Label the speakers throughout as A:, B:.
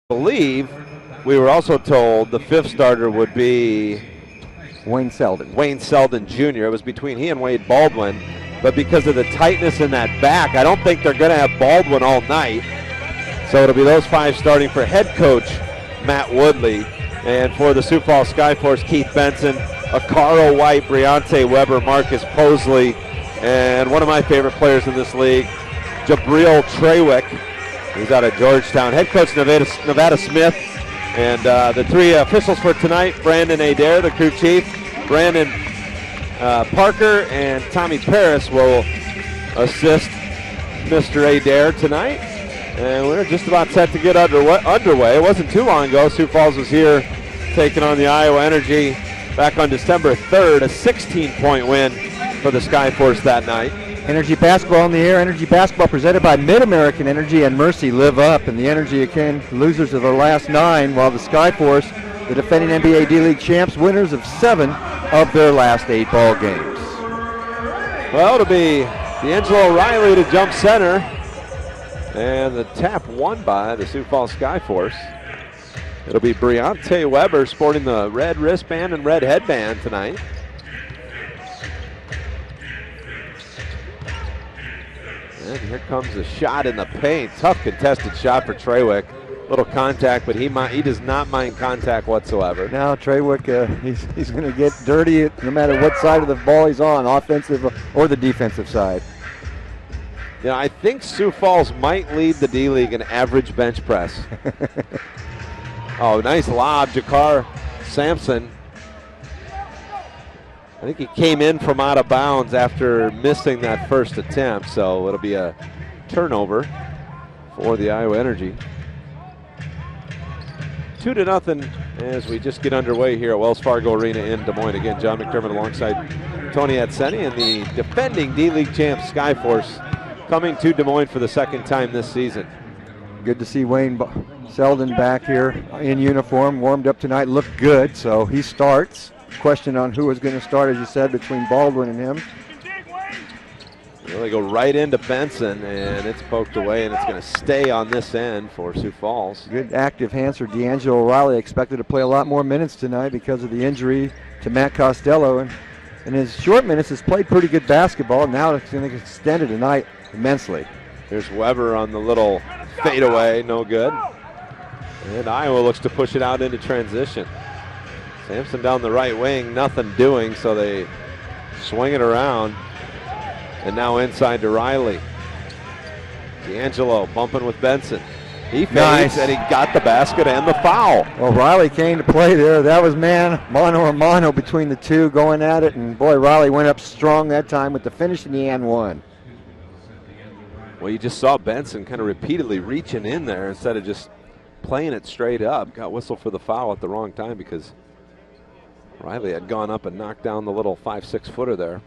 A: believe we were also told the fifth starter would be
B: Wayne Selden.
A: Wayne Selden Jr. It was between he and Wade Baldwin, but because of the tightness in that back, I don't think they're going to have Baldwin all night. So it'll be those five starting for head coach Matt Woodley, and for the Sioux Falls Skyforce, Keith Benson, Akaro White, Briante Weber, Marcus Posley, and one of my favorite players in this league, Jabril Trawick. He's out of Georgetown. Head coach Nevada Smith. And the three officials for tonight, Brandon Adair, the crew chief, Brandon Parker, and Tommy Paris will assist Mr. Adair tonight. And we're just about set to get underway. It wasn't too long ago. Sioux Falls was here taking on the Iowa Energy back on December 3rd, a 16-point win for the Skyforce that night.
B: Energy basketball in the air. Energy basketball presented by Mid-American Energy and Mercy Live Up. And the Energy again losers of their last 9, while the Skyforce, the defending NBA D-League champs, winners of 7 of their last 8 ball games.
A: Well, it'll be D'Angelo Riley to jump center. And the tap won by the Sioux Falls Skyforce. It'll be Briante Weber sporting the red wristband and red headband tonight. And here comes a shot in the paint. Tough contested shot for Trawick. Little contact, but he does not mind contact whatsoever.
B: Now Trawick, he's going to get dirty no matter what side of the ball he's on, offensive or the defensive side.
A: You know, I think Sioux Falls might lead the D-League in average bench press. Oh, nice lob, Jakar Sampson. I think he came in from out of bounds after missing that first attempt, so it'll be a turnover for the Iowa Energy. 2-0 as we just get underway here at Wells Fargo Arena in Des Moines. Again, John McDermott alongside Tony Atseni and the defending D-League champs Skyforce coming to Des Moines for the second time this season.
B: Good to see Wayne Selden back here in uniform, warmed up tonight, looked good, so he starts. Question on who is going to start, as you said, between Baldwin and him.
A: Well, they go right into Benson, and it's poked away, and it's going to stay on this end for Sioux Falls.
B: Good active hands for D'Angelo O'Reilly. Expected to play a lot more minutes tonight because of the injury to Matt Costello. And in his short minutes, has played pretty good basketball. Now it's going to extend it tonight immensely.
A: Here's Weber on the little fadeaway, no good. And Iowa looks to push it out into transition. Sampson down the right wing, nothing doing, so they swing it around. And now inside to Riley. D'Angelo bumping with Benson. He fades, and he got the basket and the foul.
B: Well, Riley came to play there. That was mano a mano between the two going at it. And boy, Riley went up strong that time with the finish in the and one.
A: Well, you just saw Benson kind of repeatedly reaching in there instead of just playing it straight up. Got whistled for the foul at the wrong time because Riley had gone up and knocked down the little 5-6 footer there.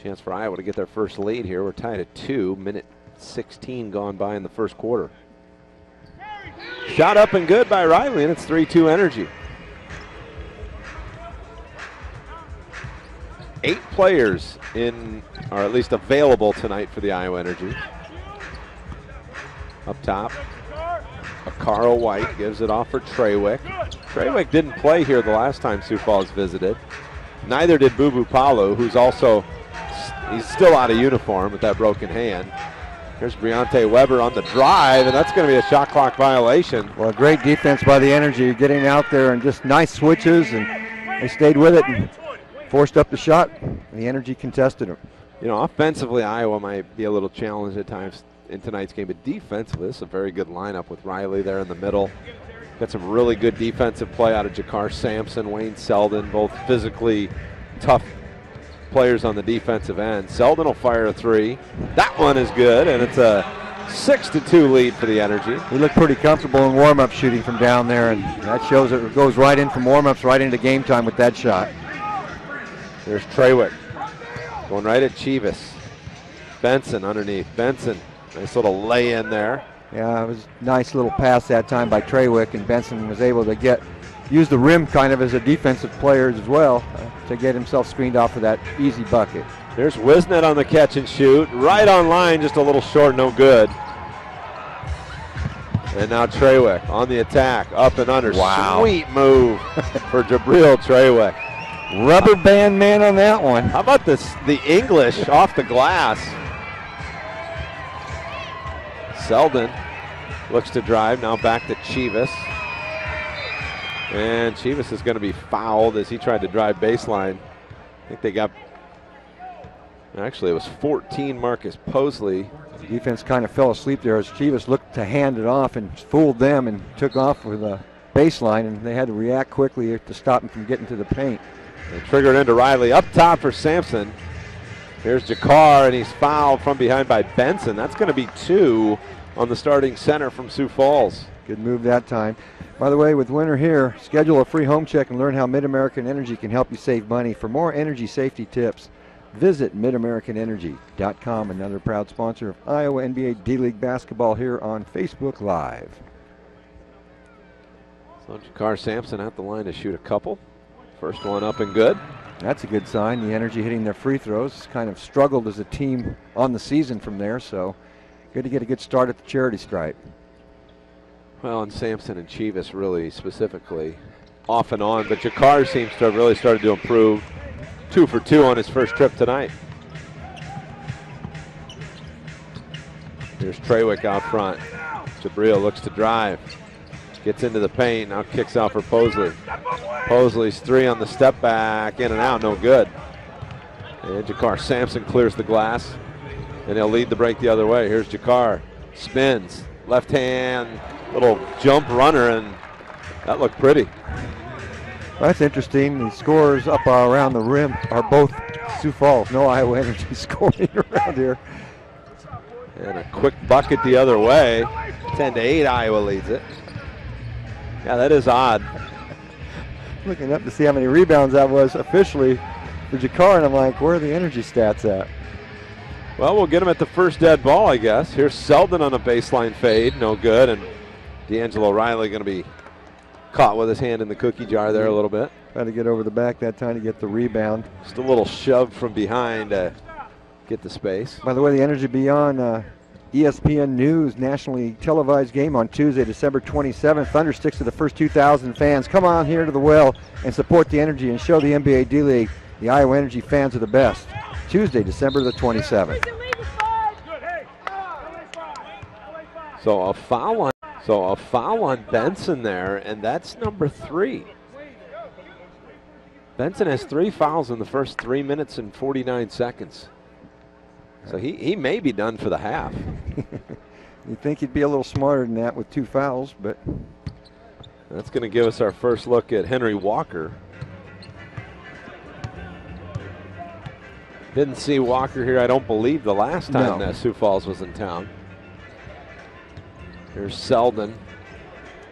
A: Chance for Iowa to get their first lead here. We're tied at 2, minute 16 gone by in the first quarter. Shot up and good by Riley, and it's 3-2 Energy. 8 players are at least available tonight for the Iowa Energy. Up top, Akaro White gives it off for Trawick. Trawick didn't play here the last time Sioux Falls visited. Neither did Bubu Palu, who's he's still out of uniform with that broken hand. Here's Briante Weber on the drive, and that's going to be a shot clock violation.
B: Well, great defense by the Energy, getting out there and just nice switches, and they stayed with it and forced up the shot, and the Energy contested them.
A: You know, offensively, Iowa might be a little challenged at times in tonight's game, but defensively, this is a very good lineup with Riley there in the middle. Got some really good defensive play out of Jakar Sampson, Wayne Selden, both physically tough players on the defensive end. Selden will fire a 3. That one is good, and it's a 6-2 lead for the Energy.
B: He looked pretty comfortable in warm-up shooting from down there, and that shows it goes right in from warm-ups right into game time with that shot.
A: There's Trawick going right at Chivas. Benson underneath. Benson, nice little lay in there.
B: Yeah, it was a nice little pass that time by Trawick, and Benson was able to use the rim kind of as a defensive player as well to get himself screened off for that easy bucket.
A: There's Wisnet on the catch and shoot. Right on line, just a little short, no good. And now Trawick on the attack, up and under.
B: Wow.
A: Sweet move for Jabril Trawick.
B: Rubber band man on that one.
A: How about this? The English off the glass. Selden looks to drive, now back to Chivas. And Chivas is going to be fouled as he tried to drive baseline. I think they got, actually it was 14, Marcus Posley.
B: The defense kind of fell asleep there as Chivas looked to hand it off and fooled them and took off with a baseline, and they had to react quickly to stop him from getting to the paint.
A: They triggered into Riley, up top for Sampson. Here's Jakar, and he's fouled from behind by Benson. That's going to be 2 on the starting center from Sioux Falls.
B: Good move that time. By the way, with winter here, schedule a free home check and learn how Mid-American Energy can help you save money. For more energy safety tips, visit midamericanenergy.com, another proud sponsor of Iowa NBA D-League basketball here on Facebook Live.
A: So Jakar Sampson at the line to shoot a couple. First one up and good.
B: That's a good sign. The Energy hitting their free throws. Kind of struggled as a team on the season from there, so good to get a good start at the charity stripe.
A: Well, and Sampson and Chivas really specifically off and on, but Jakar seems to have really started to improve. 2 for 2 on his first trip tonight. Here's Trawick out front. Jabril looks to drive. Gets into the paint, now kicks out for Posley. Posley's 3 on the step back, in and out, no good. And Jakar Sampson clears the glass, and he'll lead the break the other way. Here's Jakar, spins, left hand, little jump runner, and that looked pretty.
B: That's interesting. The scores up around the rim are both Sioux Falls. No Iowa Energy scoring around here.
A: And a quick bucket the other way. 10-8, Iowa leads it. Yeah, that is odd.
B: Looking up to see how many rebounds that was officially for Jakar, and I'm like, where are the Energy stats at?
A: Well, we'll get him at the first dead ball, I guess. Here's Selden on a baseline fade, no good, and D'Angelo Riley going to be caught with his hand in the cookie jar there a little bit.
B: Tried to get over the back that time to get the rebound.
A: Just a little shove from behind to get the space.
B: By the way, the Energy Beyond ESPN News nationally televised game on Tuesday, December 27th. Thunder sticks to the first 2,000 fans. Come on here to the well and support the Energy and show the NBA D-League the Iowa Energy fans are the best. Tuesday, December the 27th.
A: So a foul on Benson there, and that's number 3. Benson has 3 fouls in the first 3 minutes and 49 seconds. So he may be done for the half.
B: You'd think he'd be a little smarter than that with 2 fouls, but
A: that's going to give us our first look at Henry Walker. Didn't see Walker here, I don't believe, the last time that Sioux Falls was in town. Here's Selden.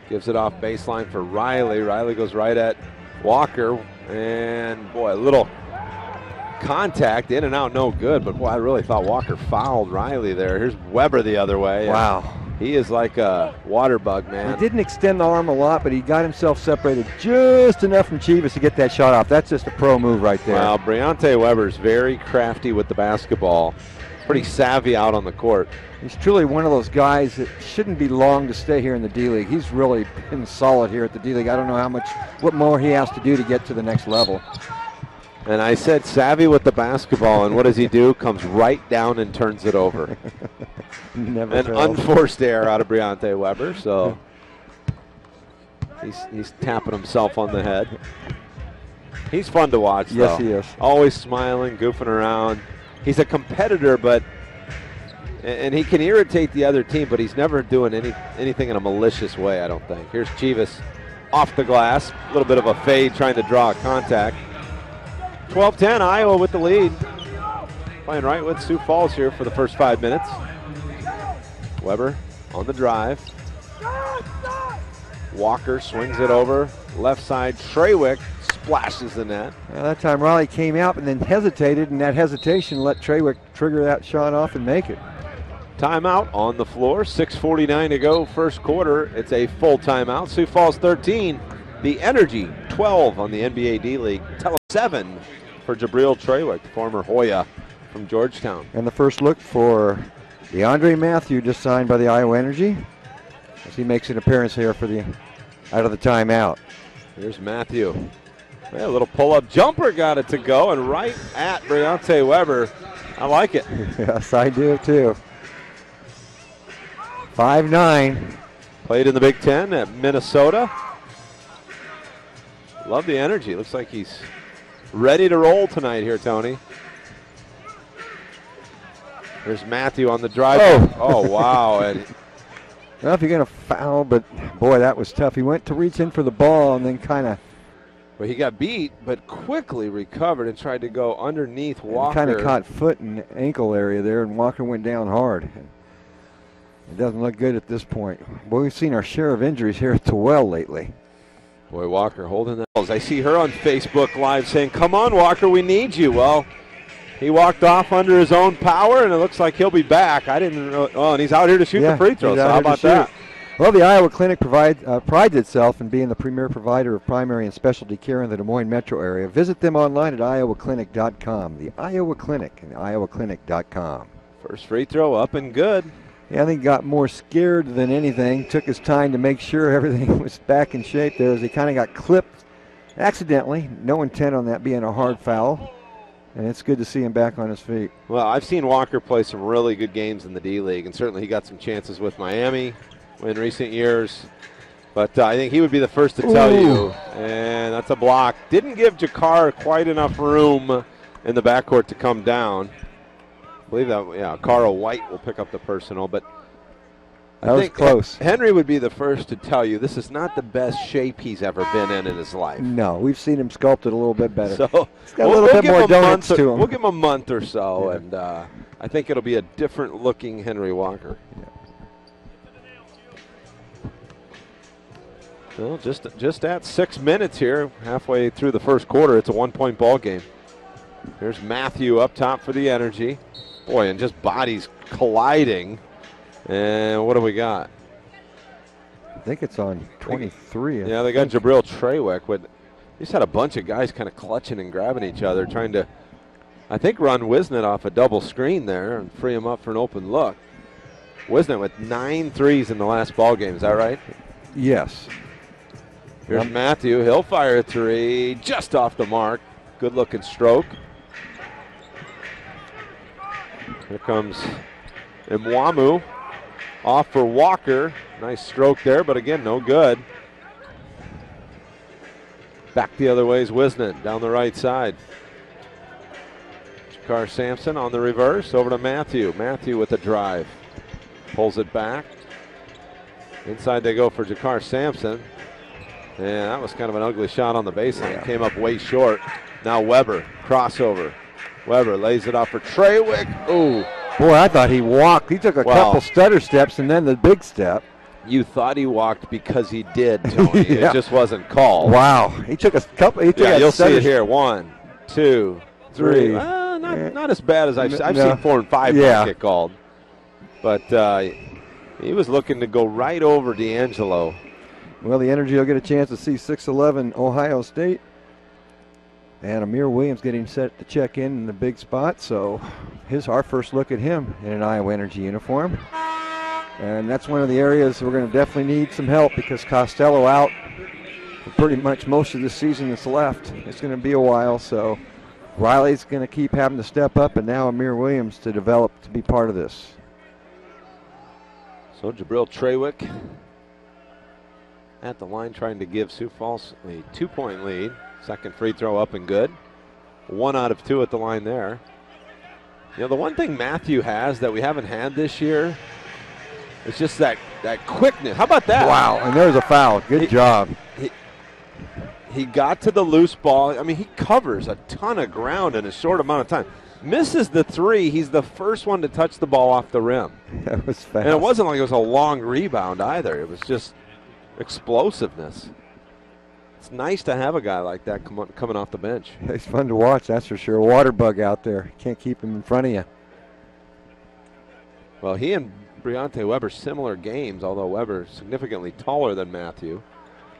A: Gives it off baseline for Riley. Riley goes right at Walker. And, boy, a little contact, in and out, no good. But, boy, I really thought Walker fouled Riley there. Here's Weber the other way.
B: Wow.
A: He is like a water bug, man.
B: He didn't extend the arm a lot, but he got himself separated just enough from Chivas to get that shot off. That's just a pro move right there.
A: Well, Briante Weber's very crafty with the basketball. Pretty savvy out on the court.
B: He's truly one of those guys that shouldn't be long to stay here in the D-League. He's really been solid here at the D-League. I don't know what more he has to do to get to the next level.
A: And I said savvy with the basketball, and what does he do? Comes right down and turns it over.
B: Never
A: An
B: fails.
A: unforced error out of Briante Weber, so he's tapping himself on the head. He's fun to watch, though.
B: Yes, he is.
A: Always smiling, goofing around. He's a competitor, and he can irritate the other team, but he's never doing anything in a malicious way, I don't think. Here's Chivas off the glass. A little bit of a fade trying to draw a contact. 12-10, Iowa with the lead. Playing right with Sioux Falls here for the first 5 minutes. Weber on the drive. Walker swings it over. Left side, Trawick splashes the net.
B: Well, that time Riley came out and then hesitated, and that hesitation let Trawick trigger that shot off and make it.
A: Timeout on the floor. 6:49 to go, first quarter. It's a full timeout. Sioux Falls 13. The Energy 12 on the NBA D-League. 7 for Jabril Trawick, former Hoya from Georgetown.
B: And the first look for DeAndre Mathieu, just signed by the Iowa Energy. as he makes an appearance here for the out of the timeout.
A: Here's Mathieu. A little pull-up jumper got it to go, and right at De'Andre Weber. I like it.
B: Yes, I do too. 5'9".
A: Played in the Big Ten at Minnesota. Love the energy. Looks like he's ready to roll tonight here, Tony. There's Mathieu on the drive. Oh wow. And
B: well, if you're going to foul, but boy, that was tough. He went to reach in for the ball and then kind of.
A: Well, he got beat, but quickly recovered and tried to go underneath Walker.
B: Kind of caught foot and ankle area there, and Walker went down hard. It doesn't look good at this point. Boy, we've seen our share of injuries here at the well lately.
A: Boy, Walker holding the balls. I see her on Facebook Live saying, "Come on, Walker, we need you." Well, he walked off under his own power, and it looks like he'll be back. I didn't know. Oh, and he's out here to shoot the free throw, so how about that?
B: Well, the Iowa Clinic prides itself in being the premier provider of primary and specialty care in the Des Moines metro area. Visit them online at iowaclinic.com. The Iowa Clinic and iowaclinic.com.
A: First free throw up and good.
B: Yeah, I think he got more scared than anything. Took his time to make sure everything was back in shape there as he kind of got clipped accidentally. No intent on that being a hard foul. And it's good to see him back on his feet.
A: Well, I've seen Walker play some really good games in the D-League, and certainly he got some chances with Miami in recent years. But I think he would be the first to tell you. And that's a block. Didn't give Jakar quite enough room in the backcourt to come down. I believe that, yeah, Carl White will pick up the personal. But
B: that was close.
A: Henry would be the first to tell you this is not the best shape he's ever been in his life.
B: No, we've seen him sculpted a little bit better.
A: So
B: he's got a little bit more donuts to him.
A: We'll give him a month or so, and I think it'll be a different-looking Henry Walker.
B: Yeah.
A: Well, just at 6 minutes here, halfway through the first quarter, it's a one-point ball game. There's Mathieu up top for the energy. Boy, and just bodies colliding. And what do we got?
B: I think it's on 23.
A: Yeah, they got Jabril Trawick. But he's had a bunch of guys kind of clutching and grabbing each other, trying to, I think, run Wisnett off a double screen there and free him up for an open look. Wisnett with 9 threes in the last ball game. Is that right?
B: Yes.
A: Here's Mathieu. He'll fire a three just off the mark. Good-looking stroke. Here comes Imwamu. Off for Walker. Nice stroke there, but again, no good. Back the other way is Wisnett down the right side. Jakar Sampson on the reverse. Over to Mathieu. Mathieu with a drive. Pulls it back. Inside they go for Jakar Sampson. And that was kind of an ugly shot on the baseline. Yeah. Came up way short. Now Weber, crossover. Weber lays it off for Trawick. Ooh.
B: Boy, I thought he walked. He took a couple stutter steps and then the big step.
A: You thought he walked because he did, Tony.
B: Yeah.
A: It just wasn't called.
B: Wow. He took a couple.
A: You'll see it here. 1, 2, 3. Not as bad as I've seen 4 and 5 get called. But he was looking to go right over D'Angelo.
B: Well, the Energy will get a chance to see 6'11" Ohio State. And Amir Williams getting set to check in the big spot. So here's our first look at him in an Iowa Energy uniform. And that's one of the areas we're going to definitely need some help because Costello out for pretty much most of the season that's left. It's going to be a while. So Riley's going to keep having to step up, and now Amir Williams to develop to be part of this.
A: So Jabril Trawick at the line trying to give Sioux Falls a 2-point lead. Second free throw up and good. 1 out of 2 at the line there. You know, the one thing Mathieu has that we haven't had this year is just that quickness. How about that?
B: Wow, and there's a foul. Good job.
A: He got to the loose ball. I mean, he covers a ton of ground in a short amount of time. Misses the 3. He's the first one to touch the ball off the rim.
B: That was fast.
A: And it wasn't like it was a long rebound either. It was just explosiveness. It's nice to have a guy like that coming off the bench.
B: He's fun to watch, that's for sure. Water bug out there. Can't keep him in front of you.
A: Well, he and De'Andre Weber similar games, although Weber significantly taller than Mathieu.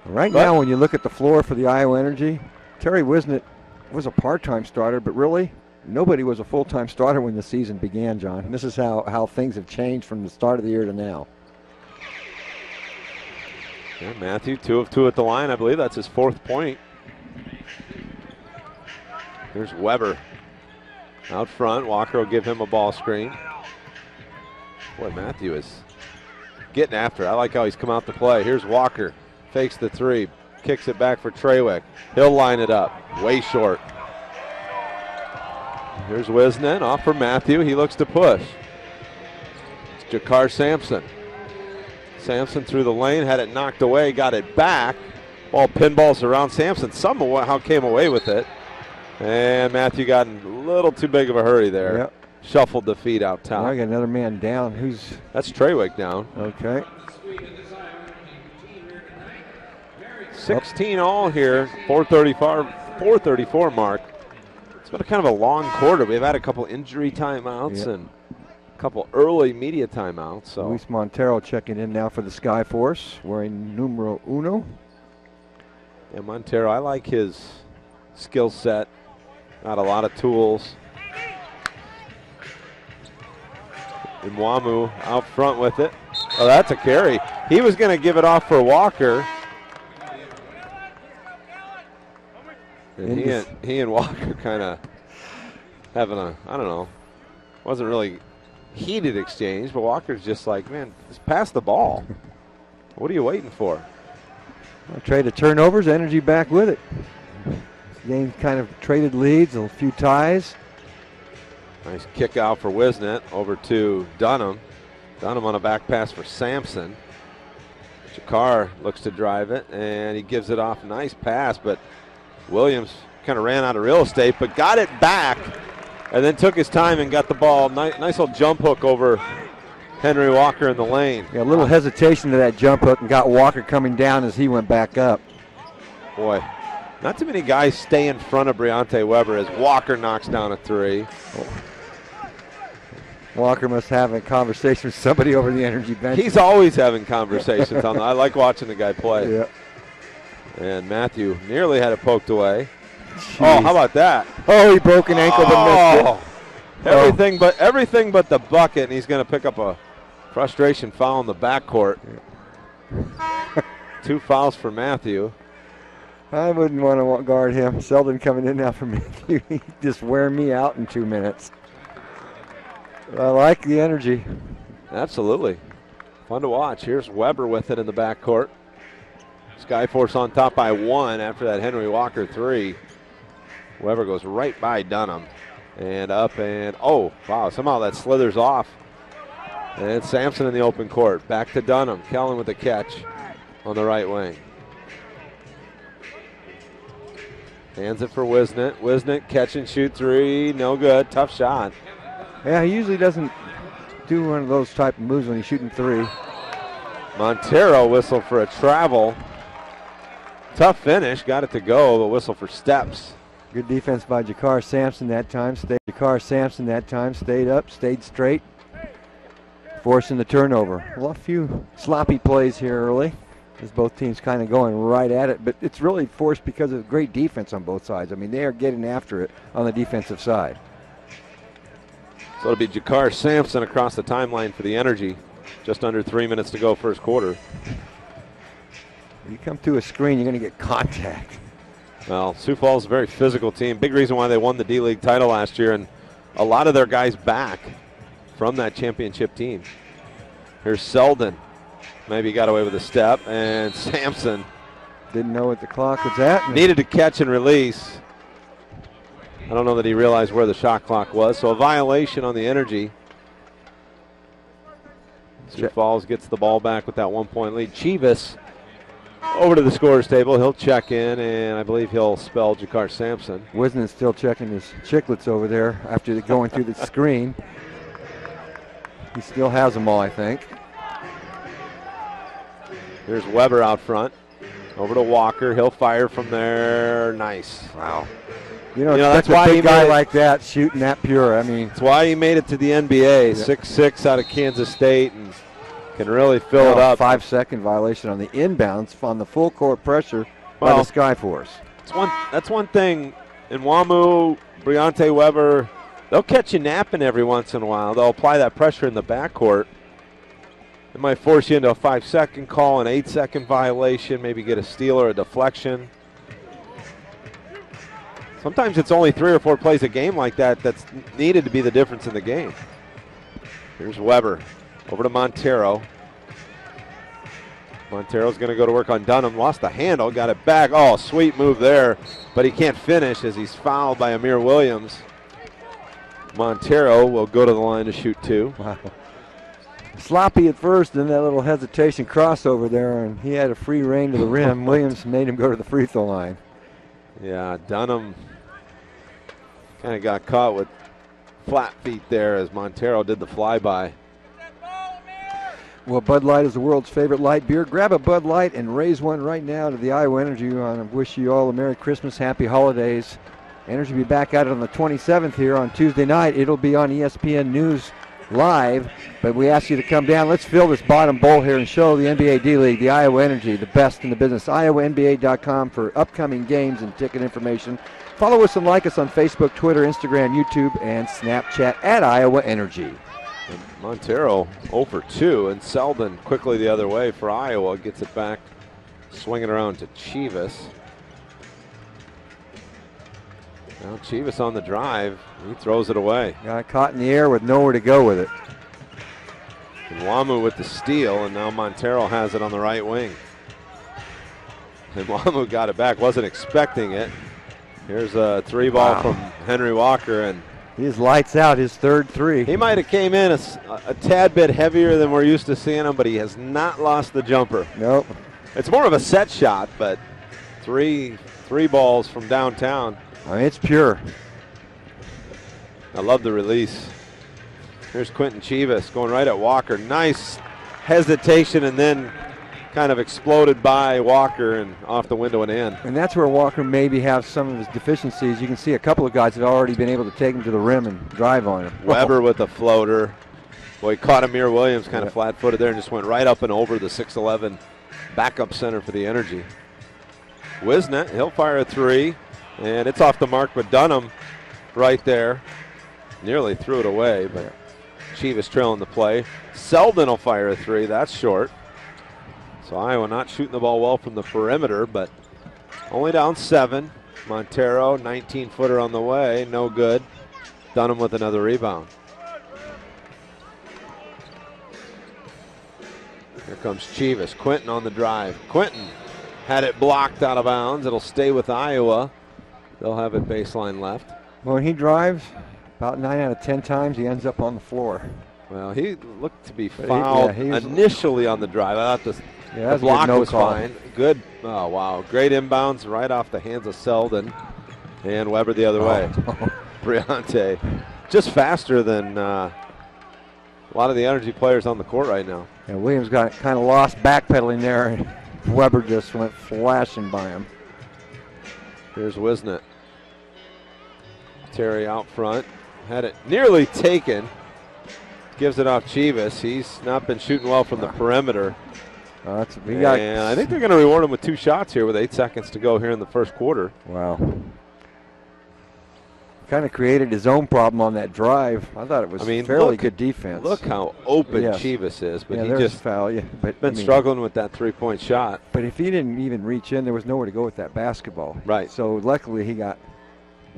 B: Right now, when you look at the floor for the Iowa Energy, Terry Wisnett was a part-time starter, but really nobody was a full-time starter when the season began, John. And this is how things have changed from the start of the year to now.
A: And Mathieu, 2 of 2 at the line. I believe that's his 4th point. Here's Weber out front. Walker will give him a ball screen. Boy, Mathieu is getting after it. I like how he's come out to play. Here's Walker. Fakes the 3. Kicks it back for Trawick. He'll line it up. Way short. Here's Wisnet off for Mathieu. He looks to push. It's Jakar Sampson. Sampson through the lane. Had it knocked away. Got it back. Ball pinballs around Sampson. Somehow came away with it. And Mathieu got in a little too big of a hurry there.
B: Yep.
A: Shuffled the feet out top.
B: I got another man down.
A: That's Trawick down.
B: Okay.
A: 16 all here. 434 mark. It's been a kind of a long quarter. We've had a couple injury timeouts and a couple early media timeouts. So
B: Luis Montero checking in now for the Skyforce, wearing numero uno.
A: And Montero, I like his skill set. Got a lot of tools. Imwamu out front with it. Oh, that's a carry. He was going to give it off for Walker. And he and Walker kind of having a, I don't know, wasn't really heated exchange, but Walker's just like, man, just pass the ball. What are you waiting for?
B: Well, trade of turnovers, energy back with it. Game kind of traded leads, a few ties.
A: Nice kick out for Wisnet over to Dunham. Dunham on a back pass for Sampson. Jakar looks to drive it, and he gives it off. Nice pass, but Williams kind of ran out of real estate, but got it back, and then took his time and got the ball. Nice little jump hook over Henry Walker in the lane.
B: Yeah, a little hesitation to that jump hook and got Walker coming down as he went back up.
A: Boy, not too many guys stay in front of Briante Weber as Walker knocks down a 3.
B: Walker must have a conversation with somebody over the energy bench.
A: He's always having conversations. I like watching the guy play.
B: Yeah.
A: And Mathieu nearly had it poked away.
B: Jeez.
A: Oh, how about that?
B: Oh, he broke an ankle but missed it.
A: Everything but the bucket, and he's going to pick up a frustration foul in the backcourt. 2 fouls for Mathieu.
B: I wouldn't want to guard him. Selden coming in now for me. He'd just wear me out in 2 minutes. I like the energy.
A: Absolutely. Fun to watch. Here's Weber with it in the backcourt. Skyforce on top by 1 after that Henry Walker 3. Weber goes right by Dunham. And up and, oh, wow, somehow that slithers off. And Sampson in the open court. Back to Dunham. Kellen with the catch on the right wing. Hands it for Wisnet. Wisnet catch and shoot 3. No good. Tough shot.
B: Yeah, he usually doesn't do one of those type of moves when he's shooting 3.
A: Montero whistle for a travel. Tough finish. Got it to go, but whistle for steps.
B: Good defense by Jakar Sampson that time. Stayed up, stayed straight, forcing the turnover. Well, a few sloppy plays here early as both teams kind of going right at it, but it's really forced because of great defense on both sides. I mean, they are getting after it on the defensive side.
A: So it'll be Jakar Sampson across the timeline for the Energy. Just under 3 minutes to go first quarter.
B: You come to a screen, you're going to get contact.
A: Well, Sioux Falls is a very physical team. Big reason why they won the D-League title last year, and a lot of their guys back from that championship team. Here's Selden. Maybe got away with a step, and Sampson.
B: Didn't know what the clock was at.
A: Needed to catch and release. I don't know that he realized where the shot clock was, so a violation on the Energy. Sioux Falls gets the ball back with that 1-point lead. Chivas over to the scorer's table. He'll check in, and I believe he'll spell Jakar Sampson.
B: Wisnet's still checking his chiclets over there after going through the screen. He still has them all, I think.
A: Here's Weber out front. Over to Walker. He'll fire from there. Nice.
B: Wow. You know that's why a big guy like that shooting that pure. I mean,
A: that's why he made it to the NBA. 6'6" out of Kansas State and can really fill it up.
B: 5-second violation on the inbounds on the full court pressure by the Skyforce.
A: That's one thing. Imwamu, Briante Weber, they'll catch you napping every once in a while. They'll apply that pressure in the backcourt. It might force you into a 5-second call, an 8-second violation, maybe get a steal or a deflection. Sometimes it's only 3 or 4 plays a game like that that's needed to be the difference in the game. Here's Weber over to Montero. Montero's going to go to work on Dunham. Lost the handle, got it back. Oh, sweet move there, but he can't finish as he's fouled by Amir Williams. Montero will go to the line to shoot 2.
B: Wow. Sloppy at first, then that little hesitation crossover there, and he had a free rein to the rim. Williams made him go to the free throw line.
A: Yeah, Dunham kind of got caught with flat feet there as Montero did the flyby.
B: Well, Bud Light is the world's favorite light beer. Grab a Bud Light and raise one right now to the Iowa Energy. I want to wish you all a Merry Christmas, Happy Holidays. Energy will be back at it on the 27th here on Tuesday night. It'll be on ESPN News Live, but we ask you to come down. Let's fill this bottom bowl here and show the NBA D-League, the Iowa Energy, the best in the business. IowaNBA.com for upcoming games and ticket information. Follow us and like us on Facebook, Twitter, Instagram, YouTube, and Snapchat at Iowa Energy.
A: And Montero 0 for 2, and Selden quickly the other way for Iowa. Gets it back, swinging around to Chivas. Now Chivas on the drive. He throws it away.
B: Got caught in the air with nowhere to go with it.
A: And Wamu with the steal, and now Montero has it on the right wing. And Wamu got it back, wasn't expecting it. Here's a 3-ball from Henry Walker, and
B: he's lights out, his third 3.
A: He might have came in a tad bit heavier than we're used to seeing him, but he has not lost the jumper.
B: Nope.
A: It's more of a set shot, but three balls from downtown.
B: I mean, it's pure.
A: I love the release. Here's Quentin Chivas going right at Walker. Nice hesitation and then kind of exploded by Walker and off the window and in.
B: And that's where Walker maybe has some of his deficiencies. You can see a couple of guys have already been able to take him to the rim and drive on him.
A: Weber with the floater. Boy, he caught Amir Williams kind of flat-footed there and just went right up and over the 6'11" backup center for the Energy. Wisnet, he'll fire a 3, and it's off the mark, but Dunham right there. Nearly threw it away, but Chivas trailing the play. Selden will fire a 3, that's short. So Iowa not shooting the ball well from the perimeter, but only down 7. Montero, 19-footer on the way, no good. Dunham with another rebound. Here comes Chivas. Quentin on the drive. Quentin had it blocked out of bounds. It'll stay with Iowa. They'll have it baseline left.
B: Well, when he drives, about 9 out of 10 times he ends up on the floor.
A: Well, he looked to be fouled initially on the drive. I thought the block was fine. Good. Oh, wow. Great inbounds right off the hands of Selden. And Weber the other way. Briante. Just faster than a lot of the Energy players on the court right now.
B: And Williams got kind of lost backpedaling there, and Weber just went flashing by him.
A: Here's Wisnet. Terry out front. Had it nearly taken. Gives it off Chivas. He's not been shooting well from the perimeter. And I think they're going to reward him with 2 shots here with 8 seconds to go here in the first quarter.
B: Wow. Kind of created his own problem on that drive. I thought it was fairly good defense.
A: Look how open Chivas is, but he just
B: been
A: struggling with that 3-point shot.
B: But if he didn't even reach in, there was nowhere to go with that basketball.
A: Right.
B: So luckily he got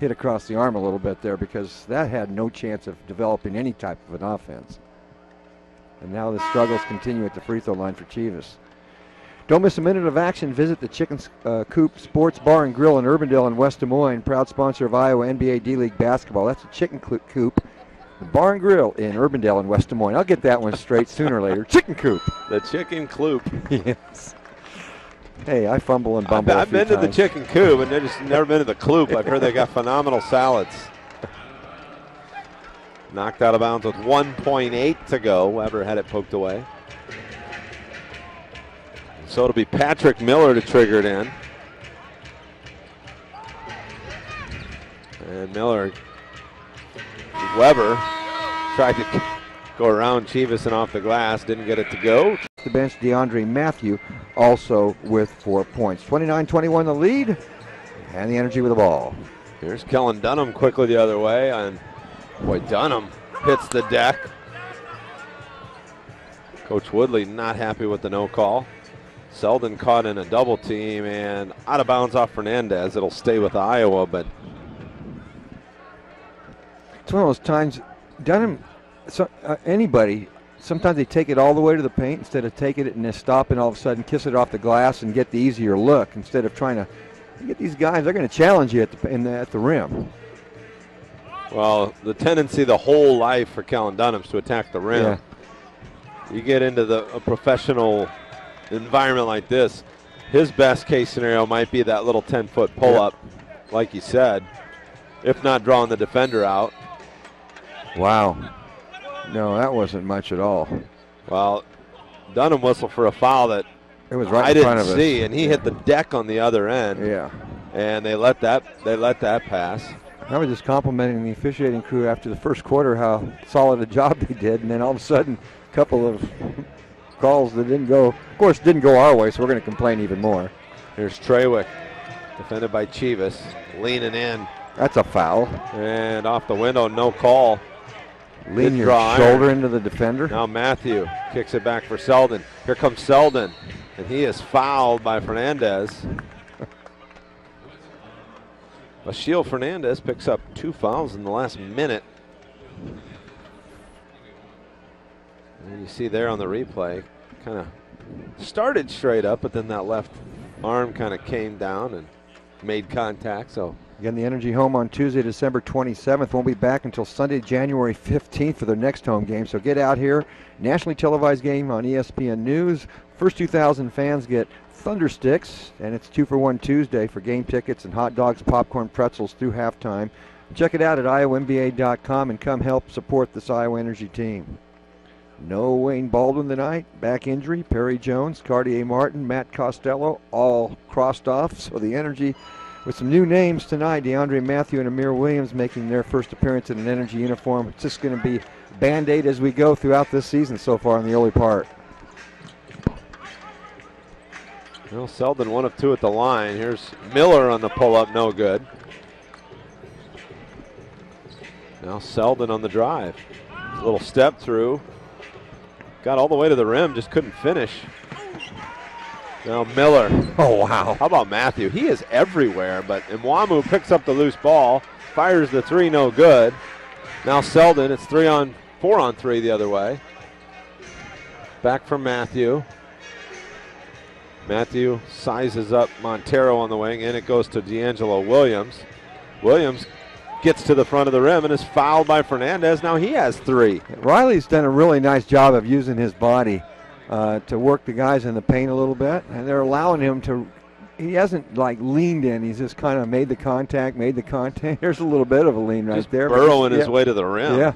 B: hit across the arm a little bit there, because that had no chance of developing any type of an offense. And now the struggles continue at the free throw line for Chivas. Don't miss a minute of action. Visit the Chicken Coop Sports Bar and Grill in Urbandale and West Des Moines, proud sponsor of Iowa NBA D-League basketball. That's the Chicken Coop, the Bar and Grill in Urbandale and West Des Moines. I'll get that one straight sooner or later. Chicken Coop.
A: The Chicken Coop.
B: Yes. Hey, I fumble and bumble.
A: I've been to the Chicken Coop, and just never been to the Kloop. I've heard they got phenomenal salads. Knocked out of bounds with 1.8 to go. Weber had it poked away. So it'll be Patrick Miller to trigger it in. And Miller, Weber tried to go around Chivas and off the glass, didn't get it to go.
B: The bench, DeAndre Mathieu, also with 4 points. 29-21 the lead, and the Energy with the ball.
A: Here's Kellen Dunham quickly the other way, and boy, Dunham hits the deck. Coach Woodley not happy with the no call. Selden caught in a double team and out of bounds off Fernandez. It'll stay with Iowa, but
B: it's one of those times, Dunham, anybody, sometimes they take it all the way to the paint instead of taking it and then stop and all of a sudden kiss it off the glass and get the easier look instead of trying to get these guys. They're going to challenge you at the rim.
A: Well, the tendency the whole life for Kellen Dunham is to attack the rim.
B: Yeah.
A: You get into a professional environment like this, his best case scenario might be that little 10-foot pull-up, like you said, if not drawing the defender out.
B: Wow. No, that wasn't much at all.
A: Well, Dunham whistled for a foul that
B: it was right
A: I
B: in front of
A: didn't
B: us.
A: see, and he hit the deck on the other end.
B: Yeah.
A: And they let that pass.
B: I was just complimenting the officiating crew after the first quarter how solid a job they did, and then all of a sudden, a couple of calls that didn't go our way, so we're going to complain even more.
A: Here's Trawick, defended by Chivas, leaning in.
B: That's a foul.
A: And off the window, no call.
B: Lean your shoulder into the defender.
A: Now Mathieu kicks it back for Selden. Here comes Selden, and he is fouled by Fernandez. Achille Fernandez picks up 2 fouls in the last minute. And you see there on the replay, kind of started straight up, but then that left arm kind of came down and made contact. So
B: again, the Energy home on Tuesday, December 27th. Won't be back until Sunday, January 15th for their next home game. So get out here. Nationally televised game on ESPN News. First 2,000 fans get Thunder Sticks, and it's 2-for-1 Tuesday for game tickets and hot dogs, popcorn, pretzels through halftime. Check it out at iowamba.com and come help support this Iowa Energy team. No Wayne Baldwin tonight, back injury. Perry Jones, Cartier Martin, Matt Costello, all crossed off. So the Energy with some new names tonight. DeAndre, Mathieu, and Amir Williams making their first appearance in an Energy uniform. It's just going to be Band-Aid as we go throughout this season so far in the early part.
A: Well, Selden 1 of 2 at the line. Here's Miller on the pull-up, no good. Now Selden on the drive. A little step through. Got all the way to the rim, just couldn't finish. Now Miller.
B: Oh, wow.
A: How about Mathieu? He is everywhere, but Mwamu picks up the loose ball, fires the 3, no good. Now Selden, it's 4-on-3 the other way. Back from Mathieu. Mathieu sizes up Montero on the wing, and it goes to D'Angelo Williams. Williams gets to the front of the rim and is fouled by Fernandez. Now he has 3.
B: Riley's done a really nice job of using his body to work the guys in the paint a little bit, and they're allowing him to. He hasn't like leaned in. He's just kind of made the contact. There's a little bit of a lean right
A: just
B: there.
A: Burrowing his way to the rim.
B: Yeah.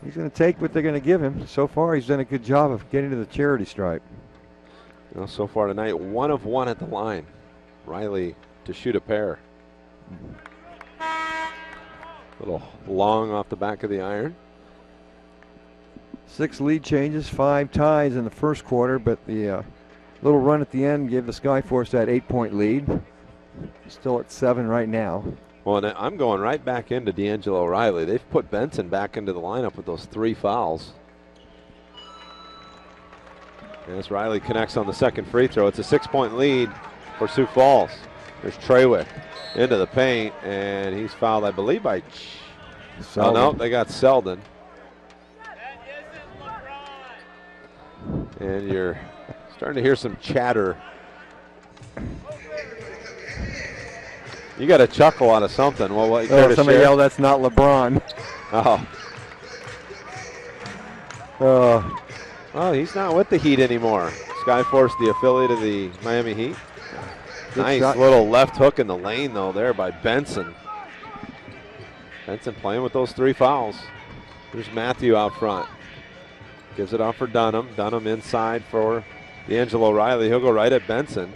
B: He's going to take what they're going to give him. So far, he's done a good job of getting to the charity stripe.
A: Well, so far tonight, 1 of 1 at the line. Riley to shoot a pair. A little long off the back of the iron.
B: 6 lead changes, 5 ties in the first quarter, but the little run at the end gave the Skyforce that 8-point lead. Still at 7 right now.
A: Well, and I'm going right back into D'Angelo Riley. They've put Benson back into the lineup with those 3 fouls. As Riley connects on the second free throw, it's a 6-point lead for Sioux Falls. There's Trawick into the paint, and he's fouled, I believe, by Selden. Oh, no, they got Selden. And you're starting to hear some chatter. You got a chuckle out of something. Well, what you care to
B: somebody
A: share?
B: yelled, "That's not LeBron."
A: Oh. Well, he's not with the Heat anymore. Skyforce, the affiliate of the Miami Heat. Nice little left hook in the lane, though, there by Benson. Benson playing with those 3 fouls. There's Mathieu out front. Gives it off for Dunham. Dunham inside for D'Angelo Riley. He'll go right at Benson.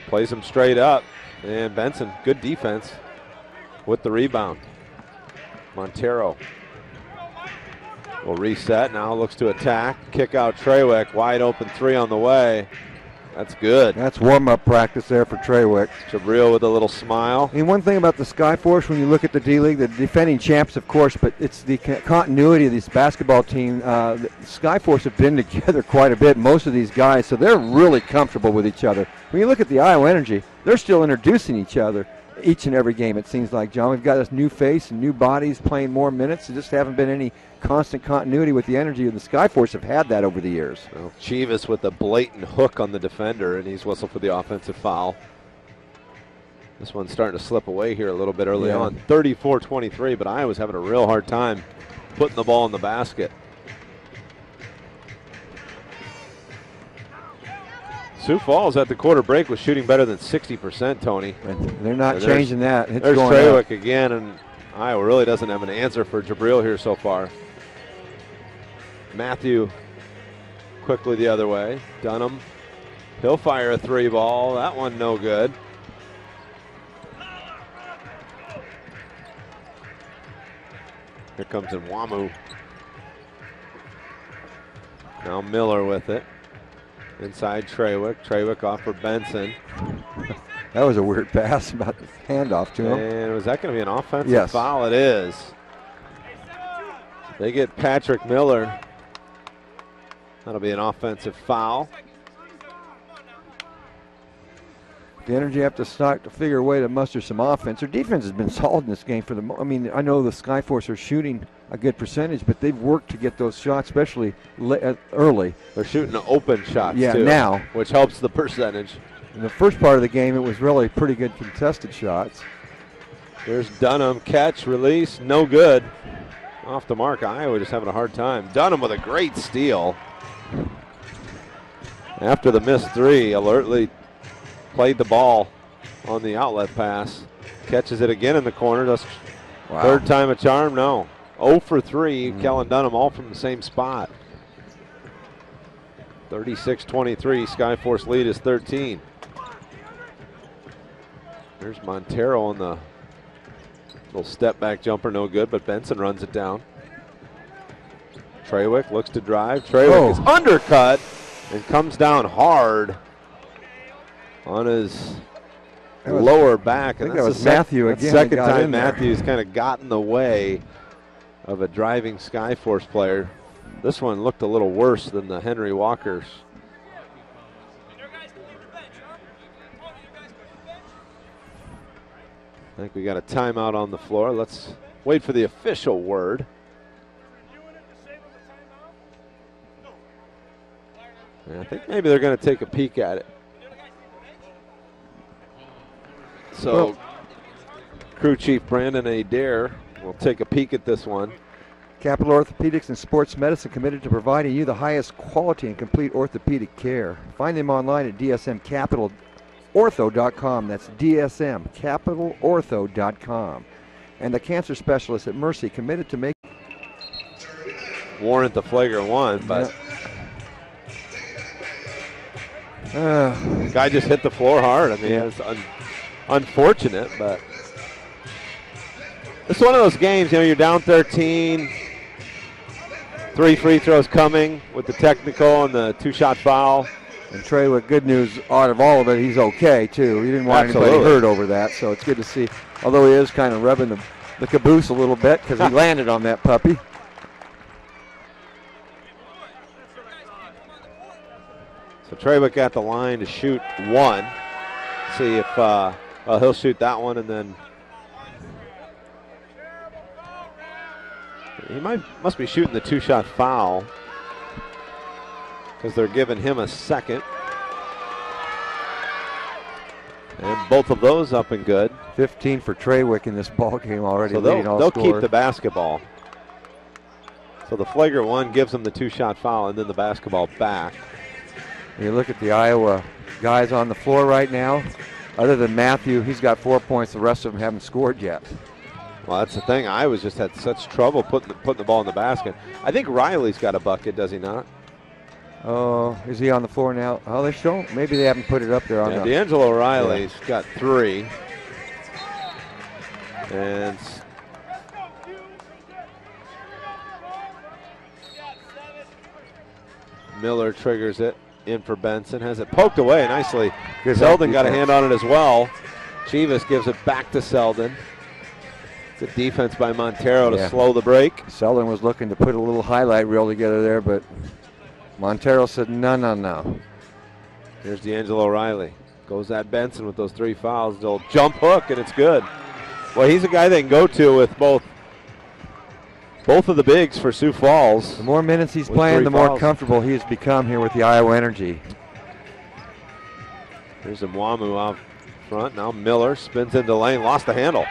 A: Plays him straight up. And Benson, good defense with the rebound. Montero will reset. Now looks to attack. Kick out Trawick. Wide open 3 on the way. That's good.
B: That's warm-up practice there for Trawick.
A: Jabril with a little smile.
B: And one thing about the Skyforce, when you look at the D-League, the defending champs, of course, but it's the continuity of this basketball team. The Skyforce have been together quite a bit, most of these guys, so they're really comfortable with each other. When you look at the Iowa Energy, they're still introducing each other each and every game, it seems like, John. We've got this new face and new bodies playing more minutes. There just haven't been any constant continuity with the Energy, and the Skyforce have had that over the years.
A: Well, Chivas with a blatant hook on the defender, and he's whistled for the offensive foul. This one's starting to slip away here a little bit early on. 34-23, but Iowa's having a real hard time putting the ball in the basket. Sioux Falls at the quarter break was shooting better than 60%, Tony.
B: And they're not changing that. It's
A: there's
B: going
A: Trawick again, and Iowa really doesn't have an answer for Jabril here so far. Mathieu quickly the other way. Dunham, he'll fire a three ball. That one no good. Here comes Nwamu. Now Miller with it. Inside Trawick. Trawick off for Benson.
B: That was a weird pass about the handoff to him.
A: And was that going to be an offensive foul? It is. They get Patrick Miller. That'll be an offensive foul.
B: The Energy have to start to figure a way to muster some offense. Their defense has been solid in this game for the I mean, I know the Skyforce are shooting a good percentage, but they've worked to get those shots, especially early.
A: They're shooting open shots too,
B: now,
A: which helps the percentage.
B: In the first part of the game, it was really pretty good contested shots.
A: There's Dunham, catch, release, no good. Off the mark, Iowa just having a hard time. Dunham with a great steal. After the missed three, alertly played the ball on the outlet pass. Catches it again in the corner. That's third time a charm, no. 0 for 3, Kellen Dunham all from the same spot. 36-23, Skyforce lead is 13. There's Montero on the little step back jumper, no good, but Benson runs it down. Trawick looks to drive. Trawick is undercut and comes down hard on his lower back.
B: I think that was Mathieu again.
A: Second time Matthew's kind of got in the way of a driving Skyforce player. This one looked a little worse than the Henry Walker's. I think we got a timeout on the floor. Let's wait for the official word. And I think maybe they're going to take a peek at it. So, crew chief Brandon Adair will take a peek at this one.
B: Capital Orthopedics and Sports Medicine committed to providing you the highest quality and complete orthopedic care. Find them online at dsmcapitalortho.com. That's dsmcapitalortho.com. And the cancer specialist at Mercy committed to make
A: warrant the flagrant one, but guy just hit the floor hard. I mean, it's unfortunate, but it's one of those games, you know, you're down 13, 3 free throws coming with the technical and the two-shot foul.
B: And Trey, with good news out of all of it, he's okay, too. He didn't want anybody hurt over that, so it's good to see. Although he is kind of rubbing the caboose a little bit because he landed on that puppy.
A: So Trawick at the line to shoot one. See if he'll shoot that one, and then he must be shooting the two-shot foul because they're giving him a second. And both of those up and good.
B: 15 for Trawick in this ball game already.
A: So they'll keep the basketball. So the flagrant one gives them the two-shot foul and then the basketball back.
B: You look at the Iowa guys on the floor right now. Other than Mathieu, he's got 4 points. The rest of them haven't scored yet.
A: Well, that's the thing. Iowa's just had such trouble putting the ball in the basket. I think Riley's got a bucket, does he not?
B: Oh, is he on the floor now? Oh, they show. Maybe they haven't put it up there on the.
A: D'Angelo Riley's got 3. And Miller triggers it. in for Benson. Has it poked away nicely.
B: Good
A: Selden
B: help
A: got a hand on it as well. Chivas gives it back to Selden. Good defense by Montero to slow the break.
B: Selden was looking to put a little highlight reel together there, but Montero said no, no, no.
A: Here's D'Angelo Riley. Goes at Benson with those 3 fouls. They'll jump hook, and it's good. Well, he's a guy they can go to with both of the bigs for Sioux Falls.
B: The more minutes he's playing, the more comfortable he has become here with the Iowa Energy.
A: Here's Mwamu out front. Now Miller spins into lane, lost the handle.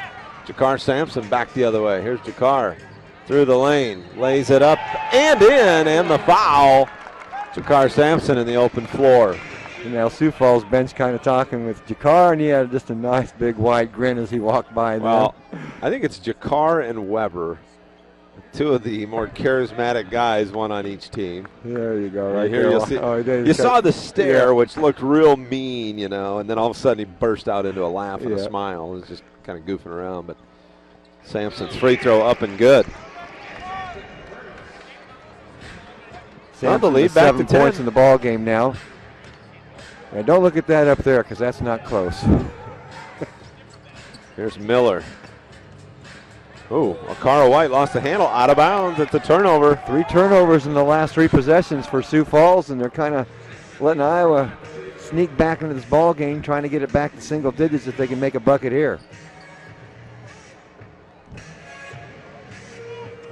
A: Jakar Sampson back the other way. Here's Jakar through the lane, lays it up and in, and the foul. Jakar Sampson in the open floor.
B: And now Sioux Falls bench kind of talking with Jakar, and he had just a nice big wide grin as he walked by.
A: Well, I think it's Jakar and Weber, two of the more charismatic guys, one on each team.
B: There you go, right
A: here.
B: You'll
A: see, you saw the stare, which looked real mean, you know, and then all of a sudden he burst out into a laugh and a smile. It was just kind of goofing around, but Sampson's free throw up and good.
B: Sampson the lead back to 7 points in the ball game now. Now don't look at that up there because that's not close.
A: Here's Miller. Ooh, Akara White lost the handle, out of bounds. It's a turnover.
B: 3 turnovers in the last 3 possessions for Sioux Falls, and they're kind of letting Iowa sneak back into this ball game, trying to get it back to single digits if they can make a bucket here.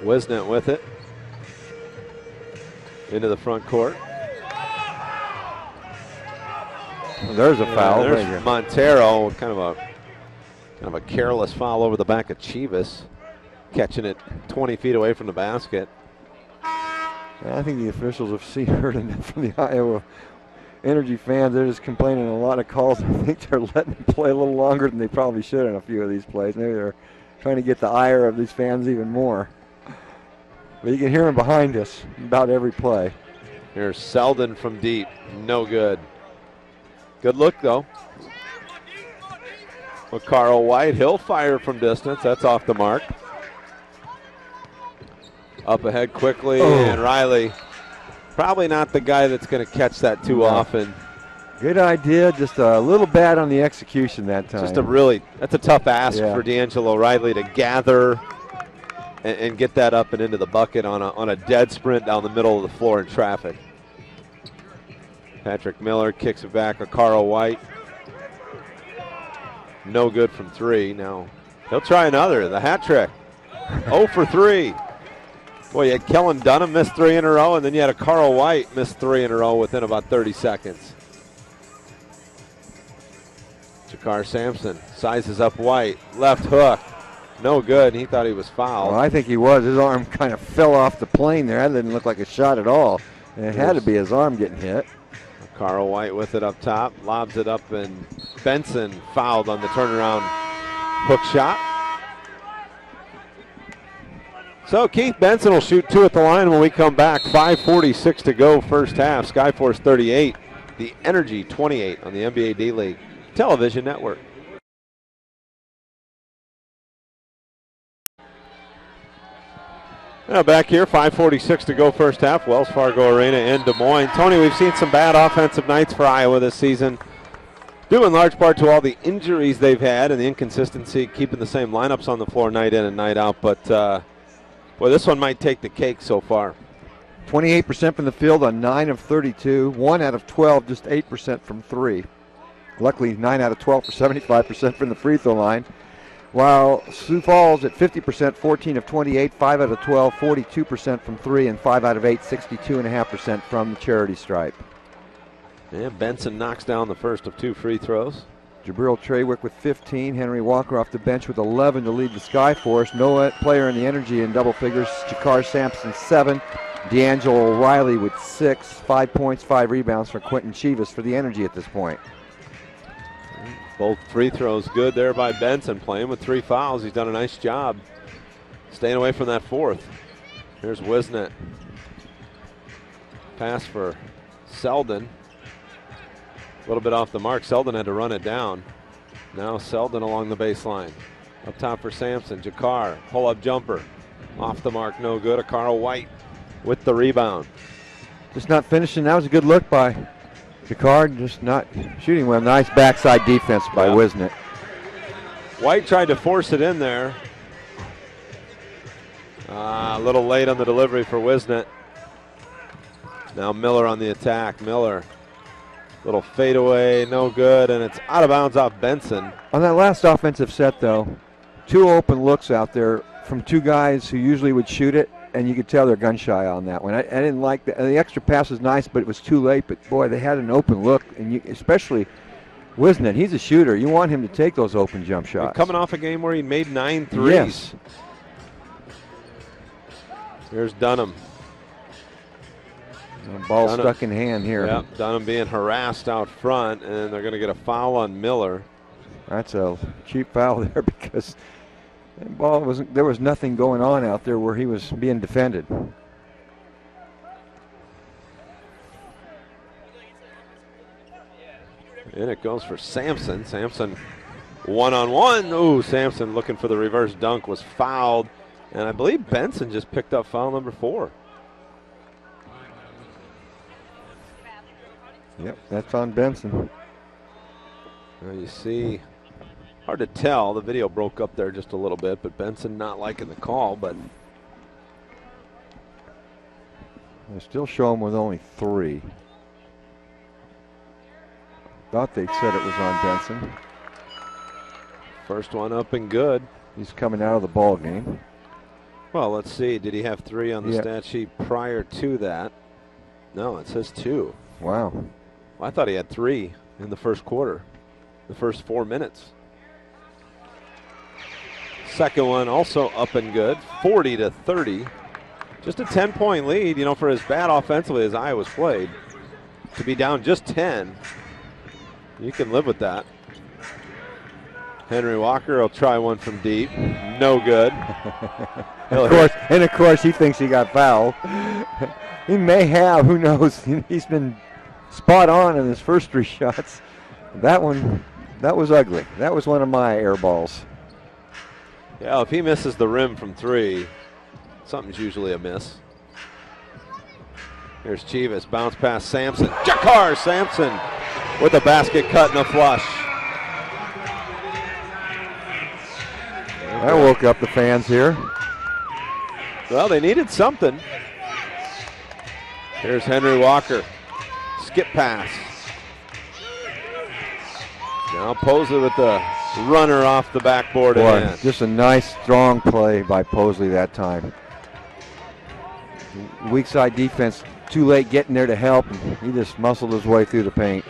A: Wisnett with it. Into the front court.
B: Well, there's a foul.
A: There's Montero, kind of a careless foul over the back of Chivas, catching it 20 feet away from the basket.
B: I think the officials have heard enough from the Iowa Energy fans. They're just complaining a lot of calls. I think they're letting them play a little longer than they probably should in a few of these plays. Maybe they're trying to get the ire of these fans even more. But you can hear them behind us about every play.
A: Here's Selden from deep. No good. Good look, though. With Carl White, he'll fire from distance. That's off the mark. Up ahead quickly, and Riley, probably not the guy that's going to catch that too often.
B: Good idea, just a little bad on the execution that time.
A: That's a tough ask for D'Angelo Riley to gather and get that up and into the bucket on a dead sprint down the middle of the floor in traffic. Patrick Miller kicks it back to Carl White. No good from 3. Now he'll try another, the hat trick. 0 for 3. Boy, you had Kellen Dunham miss 3 in a row, and then you had a Carl White miss 3 in a row within about 30 seconds. Jakar Sampson sizes up White. Left hook. No good. He thought he was fouled.
B: Well, I think he was. His arm kind of fell off the plane there. That didn't look like a shot at all. And it had to be his arm getting hit.
A: Carl White with it up top. Lobs it up, and Benson fouled on the turnaround hook shot. So Keith Benson will shoot 2 at the line when we come back. 5:46 to go first half. Skyforce 38, the Energy 28 on the NBA D-League television network. Now back here, 5:46 to go first half. Wells Fargo Arena in Des Moines. Tony, we've seen some bad offensive nights for Iowa this season, due in large part to all the injuries they've had and the inconsistency keeping the same lineups on the floor night in and night out. But, boy, this one might take the cake so far.
B: 28% from the field on 9 of 32. 1 out of 12, just 8% from 3. Luckily, 9 out of 12 for 75% from the free throw line. While Sioux Falls at 50%, 14 of 28, 5 out of 12, 42% from 3, and 5 out of 8, 62.5% from the charity stripe.
A: And Benson knocks down the first of 2 free throws.
B: Jabril Trawick with 15. Henry Walker off the bench with 11 to lead the Skyforce. No player in the Energy in double figures. Jakar Sampson 7. D'Angelo Riley with 6. 5 points, 5 rebounds for Quentin Chivas for the Energy at this point.
A: Both free throws good there by Benson, playing with 3 fouls. He's done a nice job staying away from that fourth. Here's Wisnett. Pass for Selden. A little bit off the mark. Selden had to run it down. Now Selden along the baseline. Up top for Sampson. Jakar, pull-up jumper. Off the mark, no good. Carl White with the rebound.
B: Just not finishing. That was a good look by Jacquard just not shooting well. Nice backside defense by Wisnet.
A: White tried to force it in there. A little late on the delivery for Wisnet. Now Miller on the attack. Miller, little fadeaway, no good, and it's out of bounds off Benson.
B: On that last offensive set, though, 2 open looks out there from 2 guys who usually would shoot it, and you could tell they're gun shy on that one. I didn't like the extra pass was nice, but it was too late. But boy, they had an open look, and especially Wisnet, he's a shooter. You want him to take those open jump shots.
A: And coming off a game where he made 9 threes.
B: Yes.
A: Here's Dunham.
B: Ball stuck in hand here.
A: Yep, Dunham being harassed out front, and they're going to get a foul on Miller.
B: That's a cheap foul there because that ball there was nothing going on out there where he was being defended.
A: And it goes for Sampson. Sampson one-on-one. Ooh, Sampson looking for the reverse dunk, was fouled. And I believe Benson just picked up foul number 4.
B: Yep, that's on Benson.
A: Now you see, hard to tell. The video broke up there just a little bit, but Benson not liking the call, but
B: they still show him with only 3. Thought they said it was on Benson.
A: First one up and good.
B: He's coming out of the ball game.
A: Well, let's see. Did he have 3 on the stat sheet prior to that? No, it says 2.
B: Wow.
A: Well, I thought he had 3 in the first quarter, the first 4 minutes. Second one also up and good, 40-30. Just a 10-point lead, you know, for as bad offensively as Iowa's played. To be down just 10, you can live with that. Henry Walker will try one from deep. No good.
B: Of course, he thinks he got fouled. He may have, who knows. He's been spot on in his first 3 shots. That one, that was ugly. That was one of my air balls.
A: Yeah, if he misses the rim from 3, something's usually a miss. Here's Chivas, bounce past Sampson. Jacquard Sampson with a basket cut and a flush.
B: That woke up the fans here.
A: Well, they needed something. Here's Henry Walker. Skip pass. Now Posley with the runner off the backboard.
B: Boy, just a nice, strong play by Posley that time. Weak side defense, too late getting there to help, and he just muscled his way through the paint.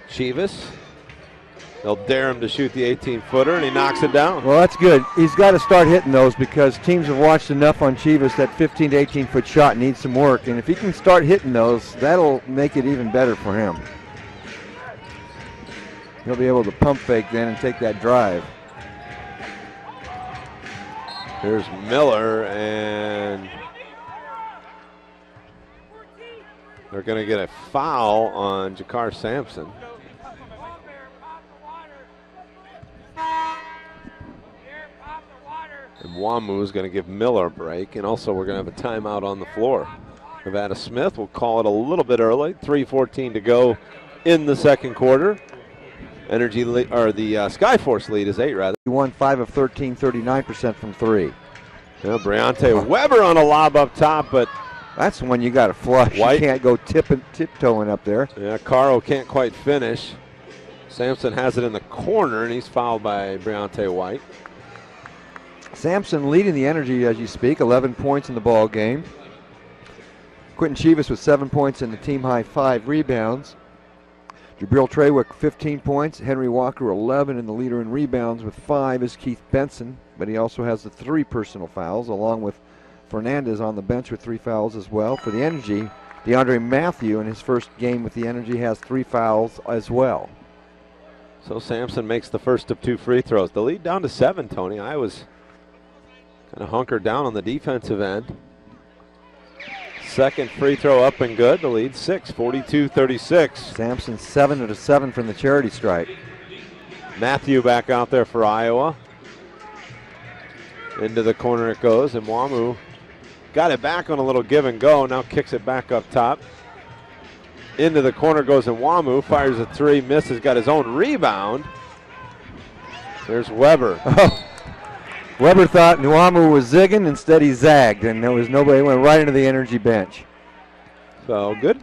A: Chivas. They'll dare him to shoot the 18-footer, and he knocks it down.
B: Well, that's good. He's got to start hitting those because teams have watched enough on Chivas. That 15 to 18-foot shot needs some work, and if he can start hitting those, that'll make it even better for him. He'll be able to pump fake then and take that drive.
A: Here's Miller, and they're going to get a foul on Jacquard Sampson. And Wamu is going to give Miller a break, and also we're going to have a timeout on the floor. Nevada Smith will call it a little bit early. 3:14 to go in the second quarter. The Skyforce lead is 8 rather.
B: He won 5 of 13, 39% from 3.
A: Yeah, Briante Weber on a lob up top, but
B: that's when you got to flush.
A: White.
B: You can't go tiptoeing up there.
A: Yeah, Caro can't quite finish. Sampson has it in the corner, and he's fouled by Briante White.
B: Sampson leading the Energy as you speak, 11 points in the ball game. Quentin Chivas with 7 points and the team-high 5 rebounds. Jabril Treywick, 15 points. Henry Walker, 11, and the leader in rebounds with 5 is Keith Benson. But he also has the 3 personal fouls, along with Fernandez on the bench with 3 fouls as well. For the Energy, DeAndre Mathieu in his first game with the Energy has 3 fouls as well.
A: So Sampson makes the first of 2 free throws. The lead down to 7, Tony. I was kind of hunkered down on the defensive end. Second free throw up and good. The lead 6, 42-36.
B: Sampson 7 of 7 from the charity stripe.
A: Mathieu back out there for Iowa. Into the corner it goes, and Wamu Got it back on a little give and go. Now kicks it back up top. Into the corner goes Nwamu. Fires a three. Misses. Got his own rebound. There's Weber.
B: Oh. Weber thought Nwamu was zigging. Instead, he zagged, and there was nobody. Went right into the Energy bench.
A: So good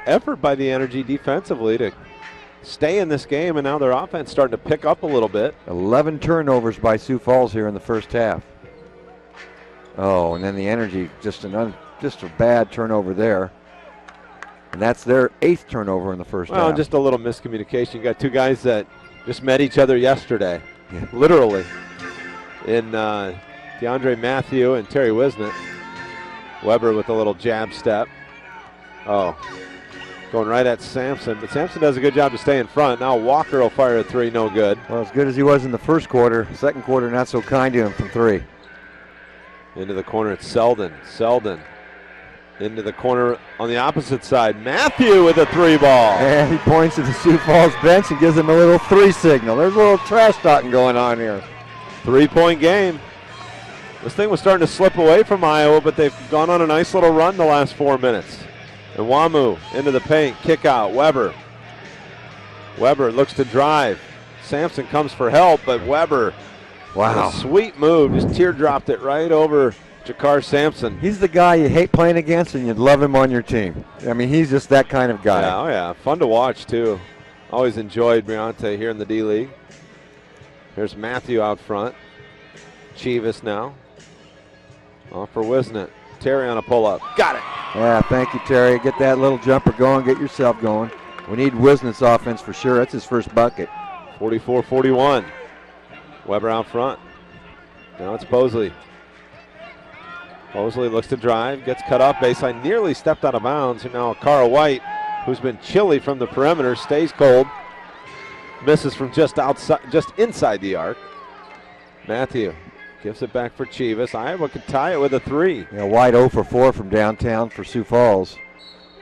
A: effort by the Energy defensively to stay in this game, and now their offense starting to pick up a little bit.
B: 11 turnovers by Sioux Falls here in the first half. Oh, and then the Energy, just a bad turnover there. And that's their 8th turnover in the first half.
A: Well, just a little miscommunication. You got two guys that just met each other yesterday, literally, in DeAndre Mathieu and Terry Wisnett. Weber with a little jab step. Oh, going right at Sampson, but Sampson does a good job to stay in front. Now Walker will fire a three, no good.
B: Well, as good as he was in the first quarter, second quarter not so kind to him from three.
A: Into the corner, it's Selden. Selden into the corner on the opposite side. Mathieu with a three ball.
B: And he points to the Sioux Falls bench and gives him a little three signal. There's a little trash talking going on here.
A: 3-point game. This thing was starting to slip away from Iowa, but they've gone on a nice little run the last 4 minutes. And Nwamu into the paint, kick out, Weber. Weber looks to drive. Sampson comes for help, but Weber,
B: wow,
A: a sweet move, just teardropped it right over Jakar Sampson.
B: He's the guy you hate playing against and you'd love him on your team. I mean, he's just that kind of guy.
A: Yeah, oh yeah, fun to watch too. Always enjoyed Briante here in the D-League. Here's Mathieu out front. Chivas now. Off for Wisnett. Terry on a pull-up. Got it.
B: Yeah, thank you, Terry. Get that little jumper going. Get yourself going. We need Wisnett's offense for sure. That's his first bucket.
A: 44-41. Weber out front. Now it's Posley. Posley looks to drive. Gets cut off baseline. Nearly stepped out of bounds. And now Carl White, who's been chilly from the perimeter, stays cold. Misses from just inside the arc. Mathieu gives it back for Chivas. Iowa could tie it with a three.
B: Yeah, White 0 for 4 from downtown for Sioux Falls.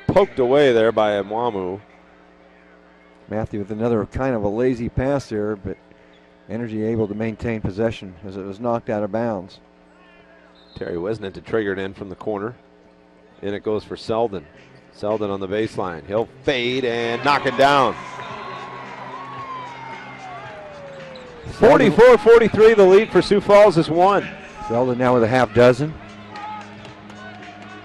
A: Poked away there by Nwamu.
B: Mathieu with another kind of a lazy pass there, but Energy able to maintain possession as it was knocked out of bounds.
A: Terry Wisnett to trigger it in from the corner. In it goes for Selden. Selden on the baseline. He'll fade and knock it down. 44-43, the lead for Sioux Falls is one.
B: Selden now with a half dozen.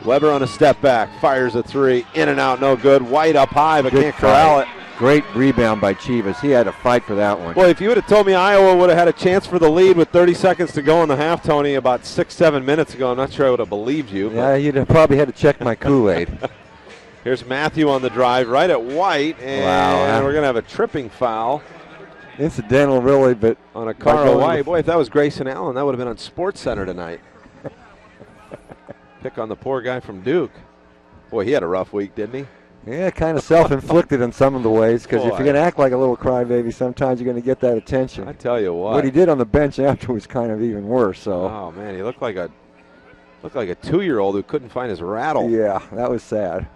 A: Weber on a step back, fires a three, in and out, no good. White up high, but can't corral it.
B: Great rebound by Chivas. He had to fight for that one.
A: Boy, if you would have told me Iowa would have had a chance for the lead with 30 seconds to go in the half, Tony, about 6-7 minutes ago, I'm not sure I would have believed you.
B: Yeah, you'd have probably had to check my Kool-Aid.
A: Here's Mathieu on the drive, right at White, and we're going to have a tripping foul.
B: Incidental, really, but
A: on a Carl White. Boy, if that was Grayson Allen, that would have been on Sports Center tonight. Pick on the poor guy from Duke. Boy, he had a rough week, didn't he?
B: Yeah, kind of self-inflicted in some of the ways, because if you're going to act like a little crybaby, sometimes you're going to get that attention.
A: I tell you what.
B: What he did on the bench after was kind of even worse. So.
A: Oh man, he looked like a 2-year-old who couldn't find his rattle.
B: Yeah, that was sad.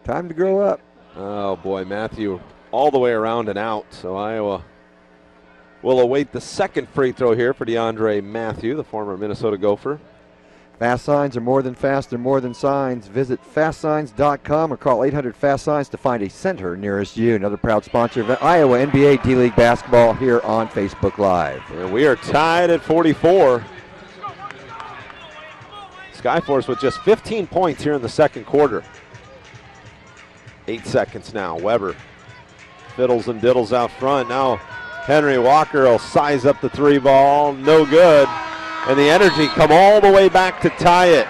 B: Time to grow up.
A: Oh boy, Mathieu all the way around and out. So Iowa will await the second free throw here for DeAndre Mathieu, the former Minnesota Gopher.
B: Fast signs are more than fast, they're more than signs. Visit fastsigns.com or call 800-FAST-SIGNS to find a center nearest you. Another proud sponsor of Iowa NBA D-League basketball here on Facebook Live.
A: And we are tied at 44. Skyforce with just 15 points here in the second quarter. 8 seconds now. Weber fiddles and diddles out front. Now Henry Walker will size up the three ball. No good. And the Energy come all the way back to tie it.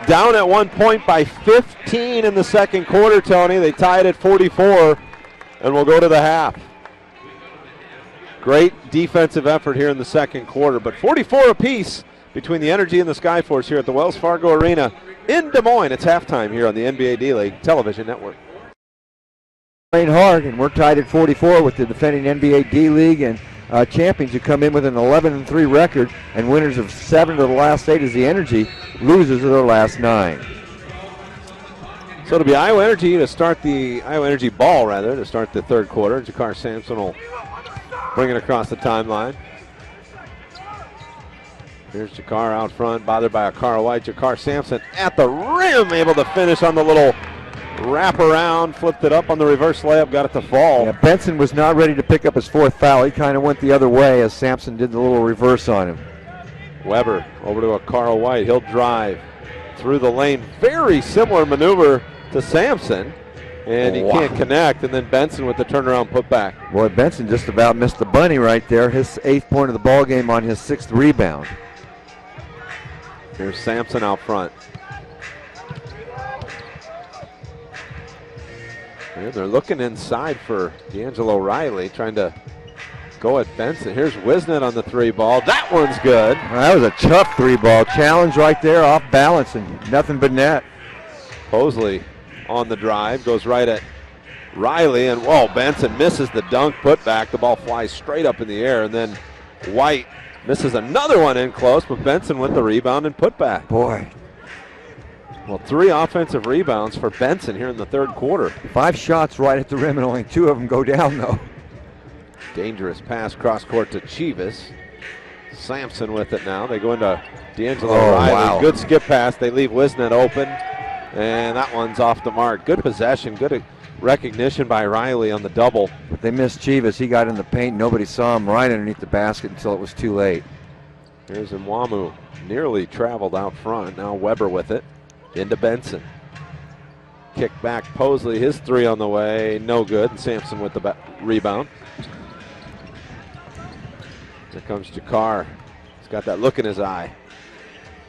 A: Down at 1 point by 15 in the second quarter, Tony. They tie it at 44, and we'll go to the half. Great defensive effort here in the second quarter, but 44 apiece between the Energy and the Skyforce here at the Wells Fargo Arena in Des Moines. It's halftime here on the NBA D-League Television Network.
B: Playing hard, and we're tied at 44 with the defending NBA D-League and champions who come in with an 11-3 record, and winners of 7 of the last 8 is the Energy, losers of their last 9.
A: So it'll be Iowa Energy to start the Iowa Energy ball, rather, to start the third quarter. Jakar Sampson will bring it across the timeline. Here's Jakar out front, bothered by a Carl White. Jakar Sampson at the rim, able to finish on the little wraparound, flipped it up on the reverse layup, got it to fall.
B: Yeah, Benson was not ready to pick up his 4th foul. He kind of went the other way as Sampson did the little reverse on him.
A: Weber over to a Carl White. He'll drive through the lane. Very similar maneuver to Sampson. And he can't connect, and then Benson with the turnaround putback.
B: Boy, Benson just about missed the bunny right there. His 8th point of the ball game on his 6th rebound.
A: Here's Sampson out front. And they're looking inside for D'Angelo Riley, trying to go at Benson. Here's Wisnet on the 3 ball. That one's good.
B: Well, that was a tough 3 ball. Challenge right there, off balance, and nothing but net.
A: Mosley on the drive, goes right at Riley, and whoa, Benson misses the dunk putback. The ball flies straight up in the air, and then White misses another one in close, but Benson with the rebound and putback.
B: Boy.
A: Well, 3 offensive rebounds for Benson here in the 3rd quarter.
B: 5 shots right at the rim, and only 2 of them go down, though.
A: Dangerous pass cross court to Chivas. Sampson with it now. They go into D'Angelo Riley.
B: Wow.
A: Good skip pass. They leave Wisnet open, and that one's off the mark. Good possession. Good recognition by Riley on the double.
B: But they missed Chivas. He got in the paint. Nobody saw him right underneath the basket until it was too late.
A: Here's Nwamu. Nearly traveled out front. Now Weber with it. Into Benson. Kick back Mosley. His 3 on the way. No good. And Sampson with the rebound. Here comes Jakar. He's got that look in his eye.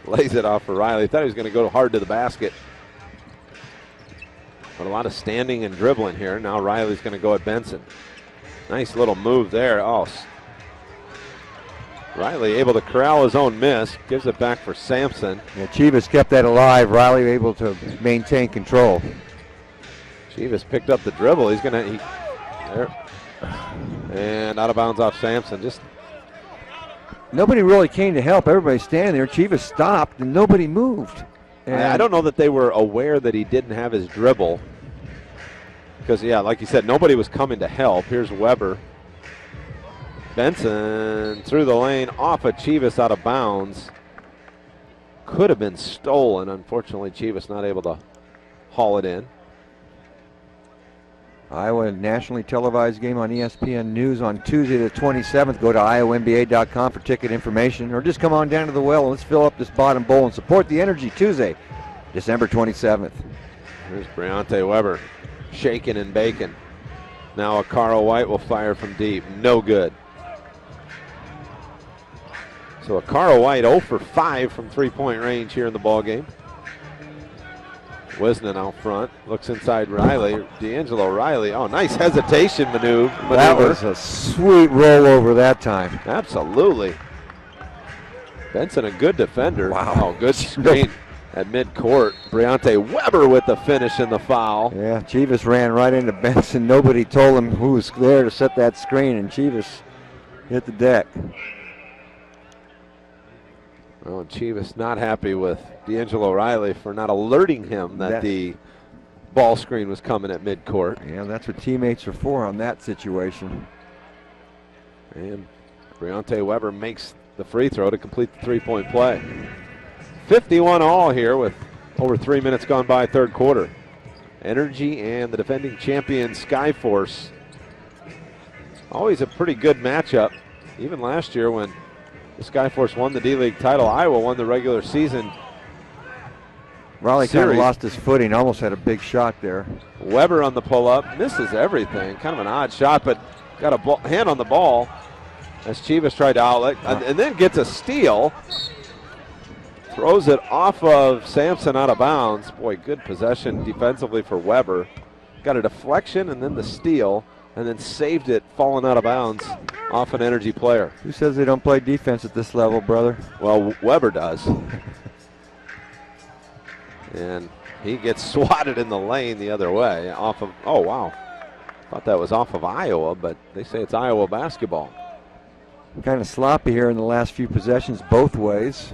A: Lays it off for Riley. Thought he was going to go hard to the basket. But a lot of standing and dribbling here. Now Riley's going to go at Benson. Nice little move there. Oh, Riley able to corral his own miss. Gives it back for Sampson.
B: Yeah, Chivas kept that alive. Riley able to maintain control.
A: Chivas picked up the dribble. He's going to... There. And out of bounds off Sampson. Just...
B: Nobody really came to help. Everybody standing there. Chivas stopped and nobody moved. And
A: I don't know that they were aware that he didn't have his dribble. Because, yeah, like you said, nobody was coming to help. Here's Weber. Benson through the lane, off of Chivas, out of bounds. Could have been stolen. Unfortunately, Chivas not able to haul it in.
B: Iowa nationally televised game on ESPN News on Tuesday the 27th. Go to iowamba.com for ticket information, or just come on down to the well and let's fill up this bottom bowl and support the Energy Tuesday, December 27th.
A: Here's Briante Weber shaking and baking. Now a Carl White will fire from deep. No good. So a Carl White 0 for 5 from 3-point range here in the ballgame. Wisnen out front, looks inside Riley. D'Angelo Riley, oh, nice hesitation maneuver.
B: That was a sweet rollover that time.
A: Absolutely. Benson, a good defender.
B: Wow.
A: Oh, good screen at midcourt. Briante Weber with the finish and the foul.
B: Yeah, Chivas ran right into Benson. Nobody told him who was there to set that screen, and Chivas hit the deck.
A: Well, and Chivas not happy with D'Angelo Riley for not alerting him that the ball screen was coming at midcourt.
B: Yeah, that's what teammates are for on that situation.
A: And Briante Weber makes the free throw to complete the 3-point play. 51 all here with over 3 minutes gone by, 3rd quarter. Energy and the defending champion Skyforce. Always a pretty good matchup. Even last year when the Skyforce won the D-League title, Iowa won the regular season.
B: Raleigh kind of lost his footing, almost had a big shot there.
A: Weber on the pull-up, misses everything. Kind of an odd shot, but got a hand on the ball as Chivas tried to outlet, and then gets a steal. Throws it off of Sampson out of bounds. Boy, good possession defensively for Weber. Got a deflection and then the steal, and then saved it falling out of bounds off an Energy player.
B: Who says they don't play defense at this level, brother?
A: Well, Weber does. And he gets swatted in the lane the other way off of, oh wow. Thought that was off of Iowa, but they say it's Iowa basketball.
B: Kind of sloppy here in the last few possessions both ways.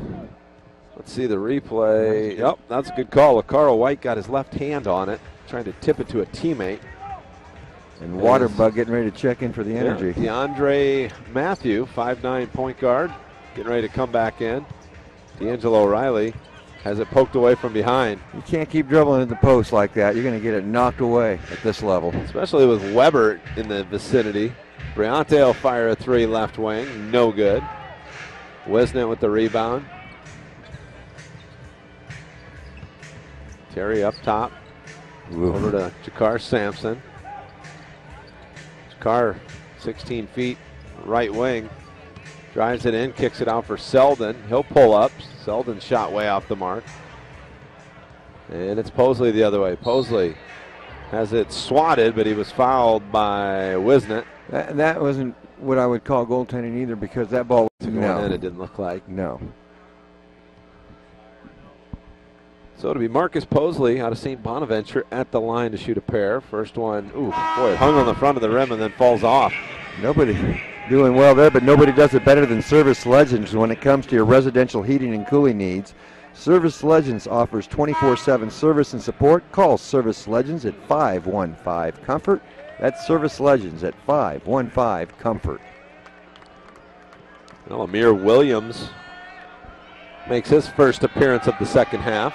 A: Let's see the replay. Yep, that's a good call. Carl White got his left hand on it, trying to tip it to a teammate.
B: And Waterbug getting ready to check in for the Energy.
A: DeAndre Mathieu, 5'9" point guard, getting ready to come back in. D'Angelo Riley has it poked away from behind.
B: You can't keep dribbling at the post like that. You're going to get it knocked away at this level.
A: Especially with Weber in the vicinity. Briante will fire a three left wing. No good. Wisnett with the rebound. Terry up top.
B: Ooh.
A: Over to Jakar Sampson. Jakar, 16 feet, right wing. Drives it in, kicks it out for Selden. He'll pull up. Selden's shot way off the mark. And it's Posley the other way. Posley has it swatted, but he was fouled by Wisnett.
B: That wasn't what I would call goaltending either, because that ball was
A: in, it didn't look like.
B: No.
A: So it'll be Marcus Posley out of St. Bonaventure at the line to shoot a pair. First one, ooh, boy, it hung on the front of the rim and then falls off.
B: Nobody doing well there, but nobody does it better than Service Legends when it comes to your residential heating and cooling needs. Service Legends offers 24/7 service and support. Call Service Legends at 515-COMFORT. That's Service Legends at 515-COMFORT.
A: Well, Amir Williams makes his first appearance of the second half.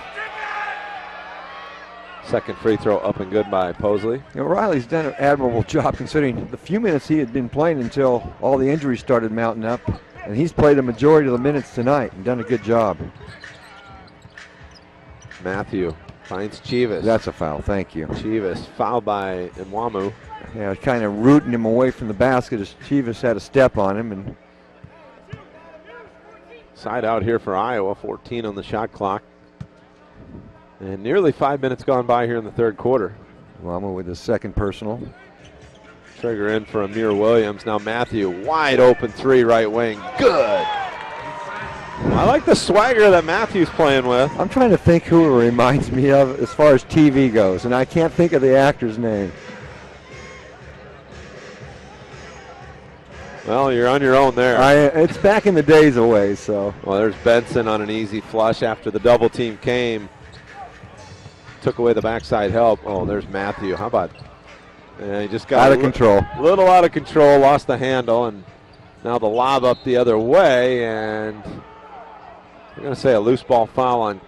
A: Second free throw up and good by Posley.
B: You know, Riley's done an admirable job considering the few minutes he had been playing until all the injuries started mounting up. And he's played a majority of the minutes tonight and done a good job.
A: Mathieu finds Chivas.
B: That's a foul, thank you.
A: Chivas fouled by Nwamu.
B: Yeah, kind of rooting him away from the basket as Chivas had a step on him. And
A: side out here for Iowa, 14 on the shot clock. And nearly 5 minutes gone by here in the third quarter.
B: Nwamu with his second personal.
A: Trigger in for Amir Williams. Now Mathieu, wide open three right wing. Good. I like the swagger that Matthew's playing with.
B: I'm trying to think who it reminds me of as far as TV goes, and I can't think of the actor's name.
A: Well, you're on your own there.
B: It's back in the days away, so.
A: Well, there's Benson on an easy flush after the double team came. Took away the backside help. Oh, there's Mathieu. How about? And he just got
B: out of control.
A: A little out of control, lost the handle, and now the lob up the other way, and I'm going to say a loose ball foul on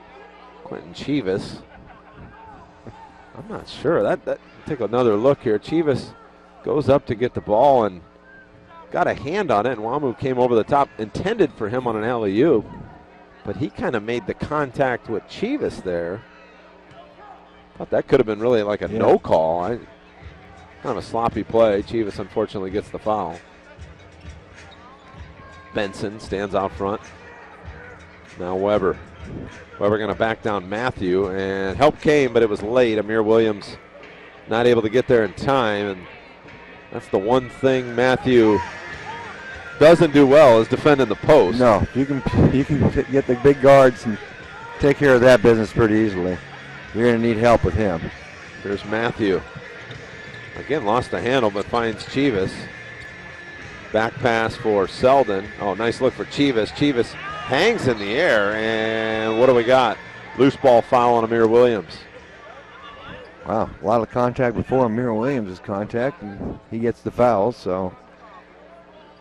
A: Quentin Chivas. I'm not sure. That take another look here. Chivas goes up to get the ball and got a hand on it, and Nwamu came over the top, intended for him on an alley-oop, but he kind of made the contact with Chivas there. Thought that could have been really like a no call. Kind of a sloppy play. Chivas unfortunately gets the foul. Benson stands out front. Now Weber. Weber going to back down Mathieu, and help came, but it was late. Amir Williams not able to get there in time, and that's the one thing Mathieu doesn't do well is defending the post.
B: No, you can get the big guards and take care of that business pretty easily. You're going to need help with him.
A: There's Mathieu. Again, lost the handle, but finds Chivas. Back pass for Selden. Oh, nice look for Chivas. Chivas hangs in the air, and what do we got? Loose ball foul on Amir Williams.
B: Wow, a lot of contact before Amir Williams' contact, and he gets the foul, so.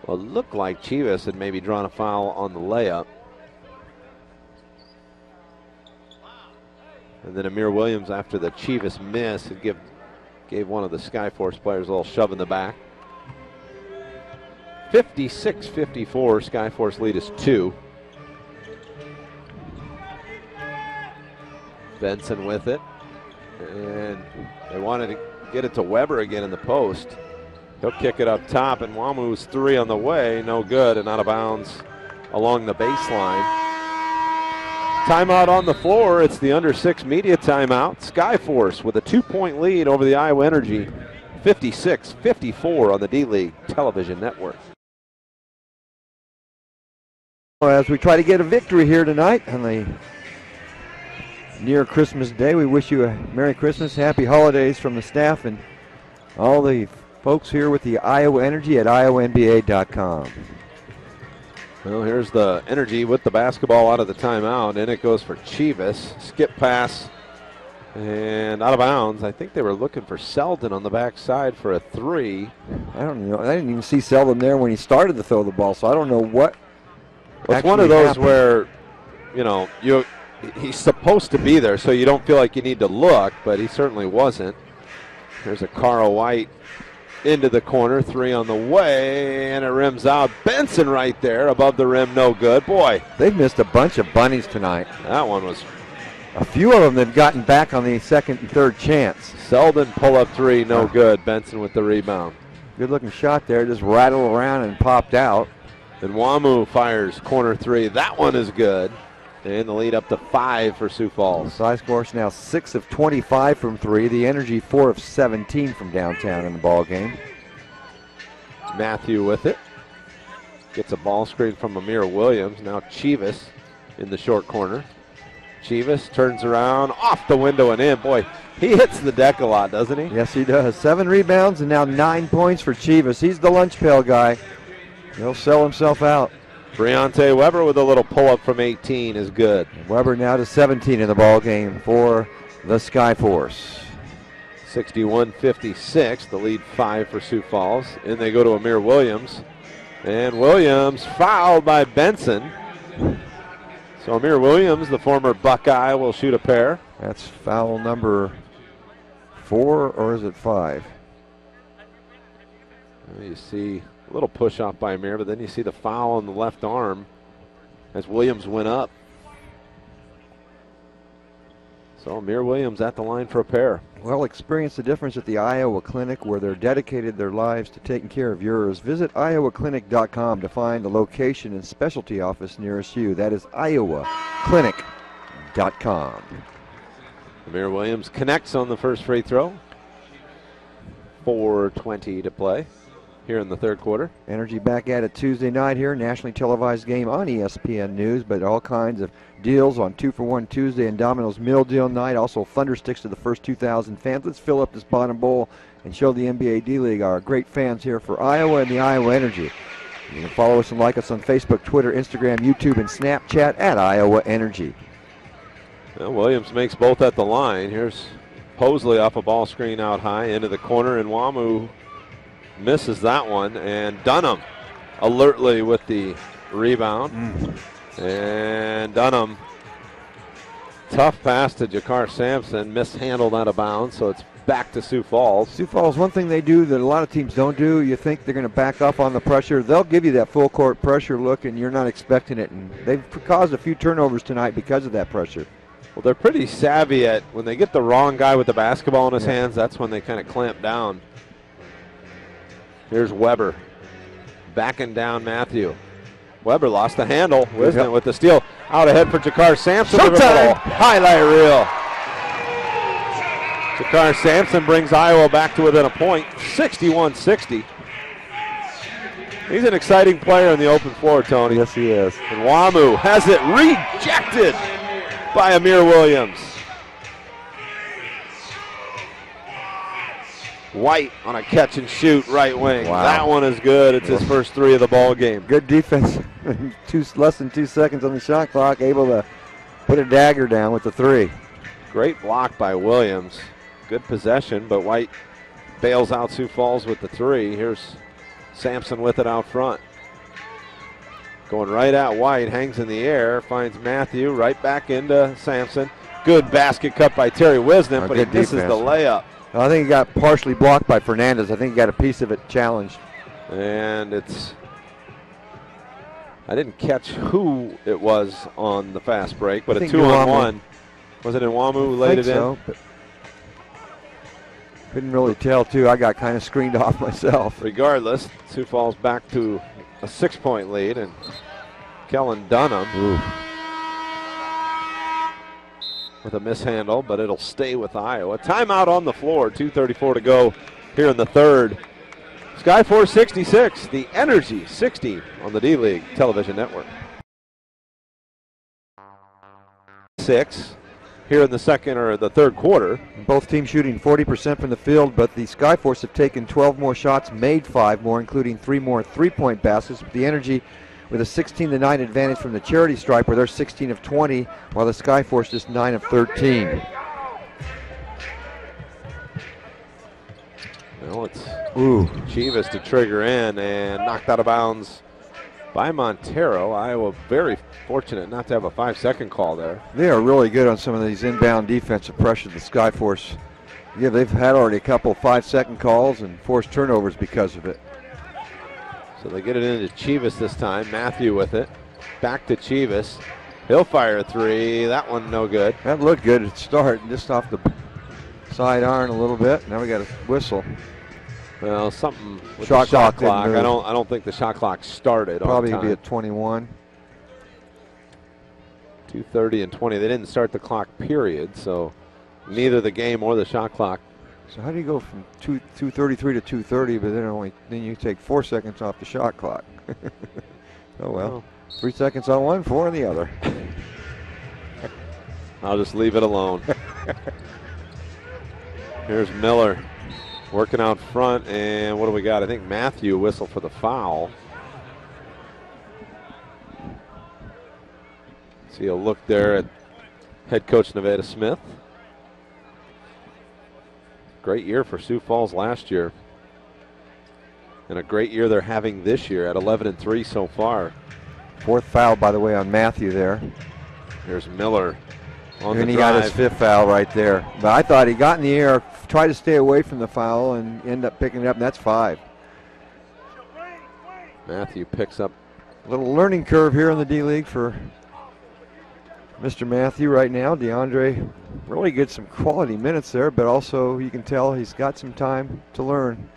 A: Well, it looked like Chivas had maybe drawn a foul on the layup. And then Amir Williams, after the Chivas miss, had gave one of the Skyforce players a little shove in the back. 56-54, Skyforce lead is 2. Benson with it. And they wanted to get it to Weber again in the post. He'll kick it up top, and Nwamu's three on the way. No good, and out of bounds along the baseline. Timeout on the floor. It's the under 6 media timeout. Skyforce with a 2-point lead over the Iowa Energy. 56-54 on the D-League television network.
B: As we try to get a victory here tonight on the near Christmas Day, we wish you a Merry Christmas, Happy Holidays from the staff and all the folks here with the Iowa Energy at iowanda.com.
A: Well, here's the Energy with the basketball out of the timeout, and it goes for Chivas. Skip pass and out of bounds. I think they were looking for Selden on the backside for a three.
B: I don't know. I didn't even see Selden there when he started to throw the ball, so I don't know what.
A: Well, it's one of those where he's supposed to be there, so you don't feel like you need to look, but he certainly wasn't. There's a Carl White into the corner, 3 on the way, and it rims out. Benson right there above the rim, no good. Boy,
B: they've missed a bunch of bunnies tonight.
A: That one was.
B: A few of them they've gotten back on the second and third chance.
A: Selden pull-up 3, no good. Benson with the rebound.
B: Good-looking shot there, just rattled around and popped out.
A: Then Wamu fires corner 3. That one is good. And the lead up to 5 for Sioux Falls.
B: Skyforce now 6 of 25 from 3. The Energy 4 of 17 from downtown in the ball game.
A: Mathieu with it. Gets a ball screen from Amir Williams. Now Chivas in the short corner. Chivas turns around, off the window and in. Boy, he hits the deck a lot, doesn't he?
B: Yes, he does. 7 rebounds and now 9 points for Chivas. He's the lunch pail guy. He'll sell himself out.
A: Briante Weber with a little pull-up from 18 is good.
B: Weber now to 17 in the ball game for the Skyforce.
A: 61-56, the lead 5 for Sioux Falls. In they go to Amir Williams. And Williams fouled by Benson. So Amir Williams, the former Buckeye, will shoot a pair.
B: That's foul number 4, or is it 5?
A: You see a little push off by Amir, but then you see the foul on the left arm as Williams went up. So Amir Williams at the line for a pair.
B: Well, experience the difference at the Iowa Clinic, where they're dedicated their lives to taking care of yours. Visit iowaclinic.com to find the location and specialty office nearest you. That is iowaclinic.com.
A: Amir Williams connects on the first free throw. 4:20 to play here in the third quarter.
B: Energy back at it Tuesday night here, nationally televised game on ESPN News, but all kinds of deals on 2-for-1 Tuesday and Domino's Meal Deal night. Also Thunder Sticks to the first 2,000 fans. Let's fill up this bottom bowl and show the NBA D-League our great fans here for Iowa and the Iowa Energy. You can follow us and like us on Facebook, Twitter, Instagram, YouTube, and Snapchat at Iowa Energy.
A: Well, Williams makes both at the line. Here's Posley off a ball screen out high into the corner, and Wamu misses that one, and Dunham alertly with the rebound. And Dunham, tough pass to Jakar Sampson, mishandled out of bounds, so it's back to Sioux Falls.
B: Sioux Falls, one thing they do that a lot of teams don't do, you think they're going to back up on the pressure. They'll give you that full court pressure look, and you're not expecting it. And they've caused a few turnovers tonight because of that pressure.
A: Well, they're pretty savvy at when they get the wrong guy with the basketball in his hands, that's when they kind of clamp down. Here's Weber backing down Mathieu. Weber lost the handle, Wisdom with the steal. Out ahead for Jakar Sampson. Highlight reel. Jakar Sampson brings Iowa back to within a point, 61-60. He's an exciting player in the open floor, Tony.
B: Yes, he is.
A: And Wamu has it rejected by Amir Williams. White on a catch and shoot right wing.
B: Wow.
A: That one is good. It's his first 3 of the ball game.
B: Good defense. Less than 2 seconds on the shot clock, able to put a dagger down with the 3.
A: Great block by Williams. Good possession, but White bails out Sioux Falls with the 3. Here's Sampson with it out front. Going right at White, hangs in the air, finds Mathieu, right back into Sampson. Good basket cut by Terry Wisdom, but he misses the layup.
B: I think he got partially blocked by Fernandez. I think he got a piece of it challenged.
A: And I didn't catch who it was on the fast break, but a 2-on-1. Was it Nwamu who laid it in?
B: But couldn't really tell, too. I got kind of screened off myself.
A: Regardless, Sioux Falls back to a 6-point lead, and Kellen Dunham with a mishandle, but it'll stay with Iowa. Timeout on the floor, 2:34 to go here in the third. Skyforce 66, the Energy 60 on the D-League television network. 6 here in the second or the third quarter.
B: Both teams shooting 40% from the field, but the Skyforce have taken 12 more shots, made 5 more, including 3 more three-point baskets. But the Energy with a 16-9 advantage from the charity stripe, where they're 16 of 20, while the Skyforce just 9 of 13.
A: Well, it's Chivas to trigger in and knocked out of bounds by Montero. Iowa very fortunate not to have a 5-second call there.
B: They are really good on some of these inbound defensive pressure, the Skyforce. Yeah, they've had already a couple 5-second calls and forced turnovers because of it.
A: So they get it into Chivas this time. Mathieu with it. Back to Chivas. He'll fire a three. That one no good.
B: That looked good at start, just off the side iron a little bit. Now we got a whistle.
A: Well, something with
B: shot
A: the shot
B: clock.
A: clock. I don't think the shot clock started.
B: Probably
A: on time.
B: be at 21.
A: 2:30 and 20. They didn't start the clock period, so neither the game or the shot clock.
B: So how do you go from 2:33 to 2:30, but then you take 4 seconds off the shot clock? Oh well, 3 seconds on one, 4 on the other.
A: I'll just leave it alone. Here's Miller working out front, and what do we got? I think Mathieu whistle for the foul. See a look there at head coach Nevada Smith. Great year for Sioux Falls last year. And a great year they're having this year at 11-3 so far.
B: 4th foul, by the way, on Mathieu there.
A: Here's Miller on
B: and
A: the
B: he
A: drive.
B: got his 5th foul right there. But I thought he got in the air, tried to stay away from the foul, and ended up picking it up, and that's 5.
A: Mathieu picks up.
B: A little learning curve here in the D-League for Mr. Mathieu right now. DeAndre really gets some quality minutes there, but also you can tell he's got some time to learn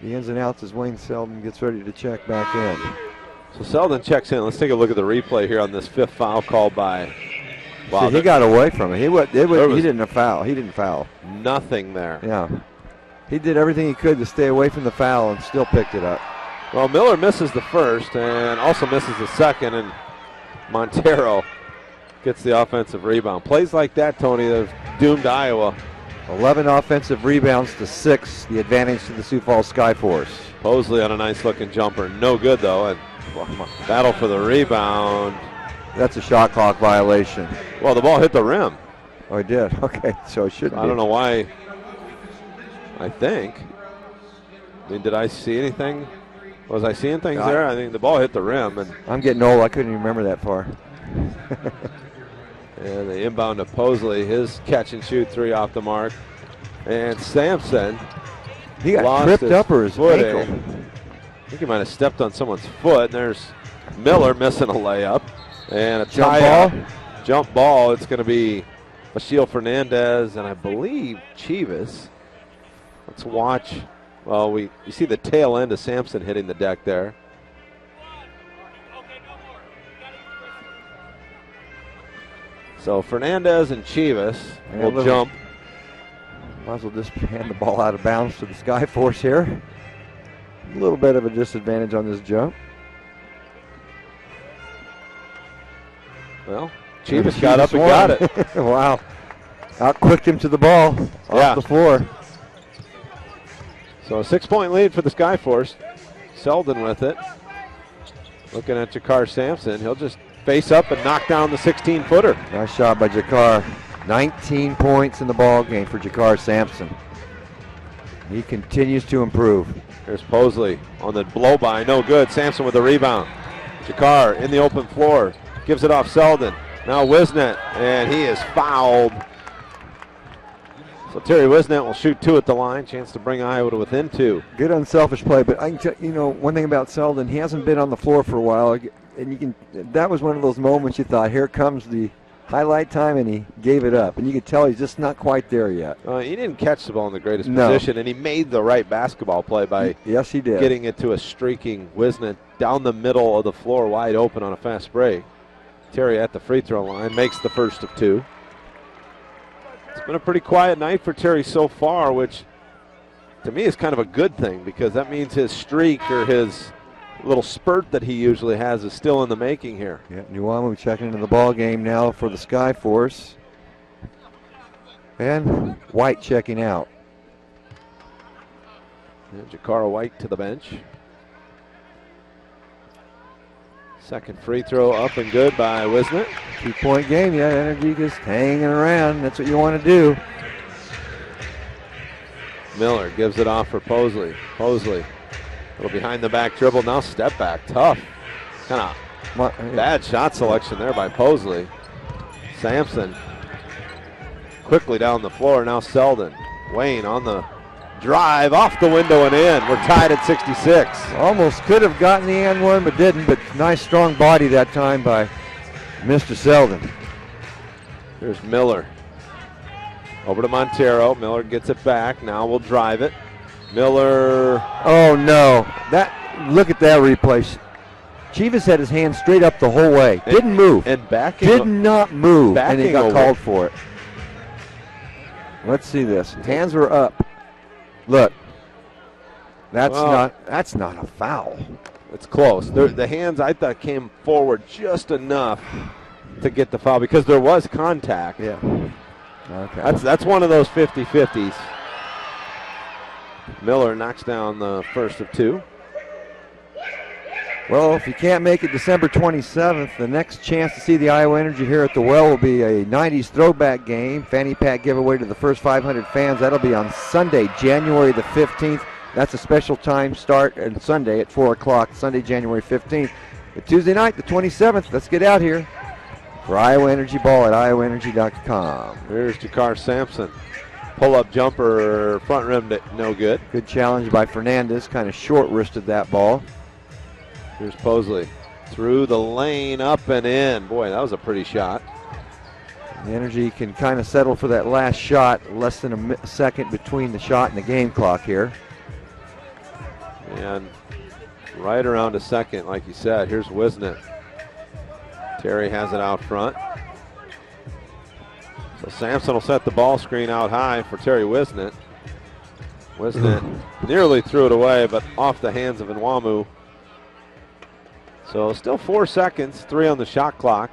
B: the ins and outs as Wayne Selden gets ready to check back in.
A: So Selden checks in. Let's take a look at the replay here on this 5th foul called by.
B: Wow, he got away from it. He didn't foul. He didn't foul.
A: Nothing there.
B: Yeah. He did everything he could to stay away from the foul and still picked it up.
A: Well, Miller misses the first and also misses the second, and Montero gets the offensive rebound. Plays like that, Tony, that have doomed Iowa.
B: 11 offensive rebounds to 6, the advantage to the Sioux Falls Skyforce.
A: Mosley on a nice-looking jumper. No good, though, and battle for the rebound.
B: That's a shot clock violation.
A: Well, the ball hit the rim.
B: Oh, it did? Okay, so it shouldn't
A: I don't know why. I think. I mean, did I see anything? Was I seeing things there? I think the ball hit the rim. And
B: I'm getting old. I couldn't even remember that far.
A: And the inbound to Mosley. His catch-and-shoot three off the mark. And Sampson.
B: He got tripped up or his ankle.
A: I think he might have stepped on someone's foot. And there's Miller missing a layup. And a
B: jump ball.
A: Jump ball. It's going to be Achille Fernandez and I believe Chivas. Let's watch. Well, you see the tail end of Sampson hitting the deck there. So Fernandez and Chivas will jump.
B: Might as well just hand the ball out of bounds to the Skyforce here. A little bit of a disadvantage on this jump.
A: Well, Chivas got up and got it.
B: Wow. Outquicked him to the ball off the floor.
A: So a 6-point lead for the Skyforce. Selden with it. Looking at Jakar Sampson. He'll just face up and knock down the 16-footer.
B: Nice shot by Jakar. 19 points in the ball game for Jakar Sampson. He continues to improve.
A: Here's Mosley on the blow-by. No good. Sampson with the rebound. Jakar in the open floor. Gives it off Selden. Now Wisnet, and he is fouled. So Terry Wisnet will shoot 2 at the line. Chance to bring Iowa to within 2.
B: Good unselfish play, but I can tell you know one thing about Selden, he hasn't been on the floor for a while, and that was one of those moments you thought, here comes the highlight time, and he gave it up, and you could tell he's just not quite there yet.
A: He didn't catch the ball in the greatest position, and he made the right basketball play by
B: yes, he did.
A: Getting it to a streaking Wisnet down the middle of the floor, wide open on a fast break. Terry at the free throw line makes the first of 2. It's been a pretty quiet night for Terry so far, which to me is kind of a good thing because that means his streak or his little spurt that he usually has is still in the making here.
B: Yeah, Nuamu checking into the ball game now for the Skyforce. And White checking out.
A: And Jakara White to the bench. Second free throw up and good by Wisnet.
B: 2-point game, yeah, energy just hanging around. That's what you want to do.
A: Miller gives it off for Mosley. Mosley Little behind the back dribble, now step back, tough. Kind of bad shot selection there by Posley. Sampson quickly down the floor, now Selden. Wayne on the drive, off the window and in. We're tied at 66.
B: Almost could have gotten the and one, but didn't, but nice strong body that time by Mr. Selden.
A: Here's Miller. Over to Montero. Miller gets it back. Now we'll drive it. Miller.
B: Oh no! Look at that replay. Chivas had his hand straight up the whole way. Didn't move.
A: And backing.
B: Did not move. And he got
A: over.
B: called for it. Let's see this. Hands were up. Look. That's not a foul.
A: It's close. The hands, I thought, came forward just enough to get the foul because there was contact.
B: Yeah. Okay.
A: That's one of those 50-50s. Miller knocks down the first of two.
B: Well, if you can't make it December 27th, the next chance to see the Iowa Energy here at the Well will be a 90s throwback game. Fanny pack giveaway to the first 500 fans. That'll be on Sunday, January the 15th. That's a special time start on Sunday at 4 o'clock, Sunday, January 15th. But Tuesday night, the 27th, let's get out here for Iowa Energy Ball at iowaenergy.com.
A: Here's Jakar Sampson. Pull-up jumper, front rim, no good.
B: Good challenge by Fernandez, kind of short-wristed that ball.
A: Here's Posley. Through the lane, up and in. Boy, that was a pretty shot.
B: The Energy can kind of settle for that last shot. Less than a second between the shot and the game clock here.
A: And right around a second, like you said. Here's Wisnett. Terry has it out front. So Sampson will set the ball screen out high for Terry Wisnett. Wisnett nearly threw it away, but off the hands of Nwamu. So still 4 seconds, 3 on the shot clock.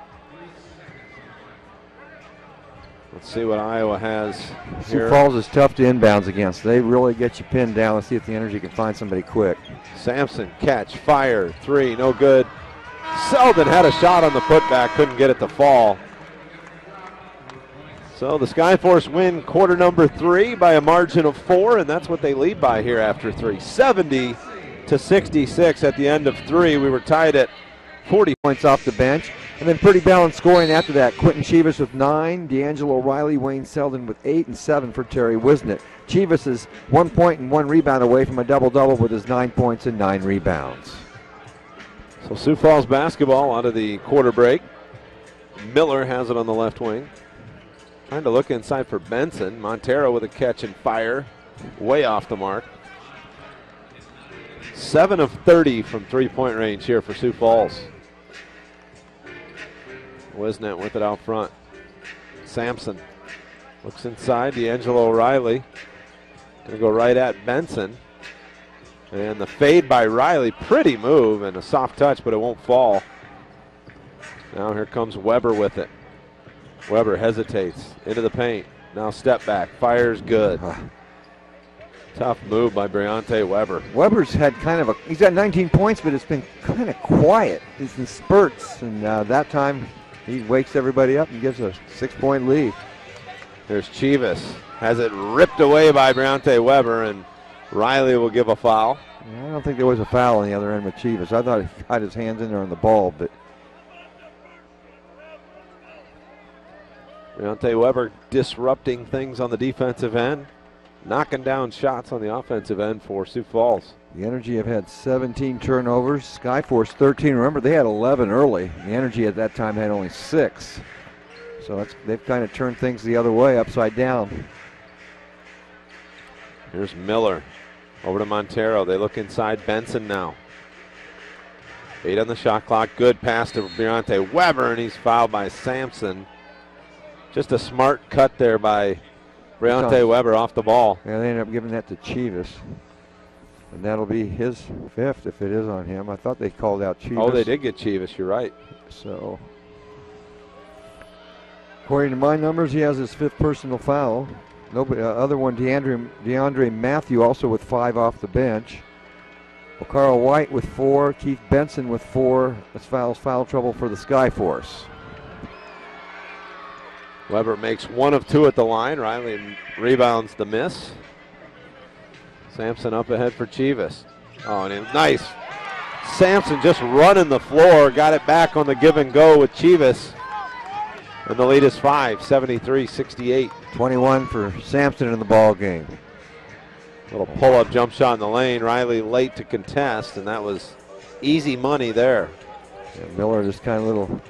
A: Let's see what Iowa has here.
B: Sioux Falls is tough to inbounds against. They really get you pinned down. Let's see if the Energy can find somebody quick.
A: Sampson, catch, fire, 3, no good. Selden had a shot on the putback, couldn't get it to fall. So the Skyforce win quarter number 3 by a margin of 4, and that's what they lead by here after 3. 70-66 at the end of 3. We were tied at 40
B: points off the bench. And then pretty balanced scoring after that. Quentin Chivas with 9, D'Angelo Riley, Wayne Selden with 8, and 7 for Terry Wisnett. Chivas is 1 point and 1 rebound away from a double-double with his 9 points and 9 rebounds.
A: So Sioux Falls basketball out of the quarter break. Miller has it on the left wing. Trying to look inside for Benson. Montero with a catch and fire. Way off the mark. 7 of 30 from three-point range here for Sioux Falls. Wisnett with it out front. Sampson looks inside. D'Angelo Riley going to go right at Benson. And the fade by Riley, pretty move and a soft touch, but it won't fall. Now here comes Weber with it. Weber hesitates into the paint. Now step back, fires good. Tough move by Briante Weber.
B: Weber's had he's got 19 points, but it's been kind of quiet. It's in spurts, and that time he wakes everybody up and gives a 6-point lead.
A: There's Chivas. Has it ripped away by Briante Weber, and Riley will give a foul.
B: I don't think there was a foul on the other end with Chivas. I thought he got his hands in there on the ball, but
A: Briante Weber disrupting things on the defensive end, knocking down shots on the offensive end for Sioux Falls.
B: The Energy have had 17 turnovers. Skyforce 13. Remember, they had 11 early. The Energy at that time had only 6. So they've kind of turned things the other way, upside down.
A: Here's Miller. Over to Montero. They look inside. Benson now. 8 on the shot clock. Good pass to Briante Weber, and he's fouled by Sampson. Just a smart cut there by Briante Weber off the ball.
B: Yeah, they ended up giving that to Chivas. And that'll be his 5th if it is on him. I thought they called out Chivas.
A: Oh, they did get Chivas. You're right.
B: So, according to my numbers, he has his 5th personal foul. Nobody, other one, DeAndre Mathieu, also with 5 off the bench. Carl White with 4. Keith Benson with 4. That's foul trouble for the Skyforce.
A: Weber makes 1 of 2 at the line. Riley rebounds the miss. Sampson up ahead for Chivas. Oh, and nice. Sampson just running the floor, got it back on the give and go with Chivas. And the lead is 5, 73-68.
B: 21 for Sampson in the ball game.
A: Little pull-up jump shot in the lane. Riley late to contest, and that was easy money there.
B: Yeah, Miller just kind of little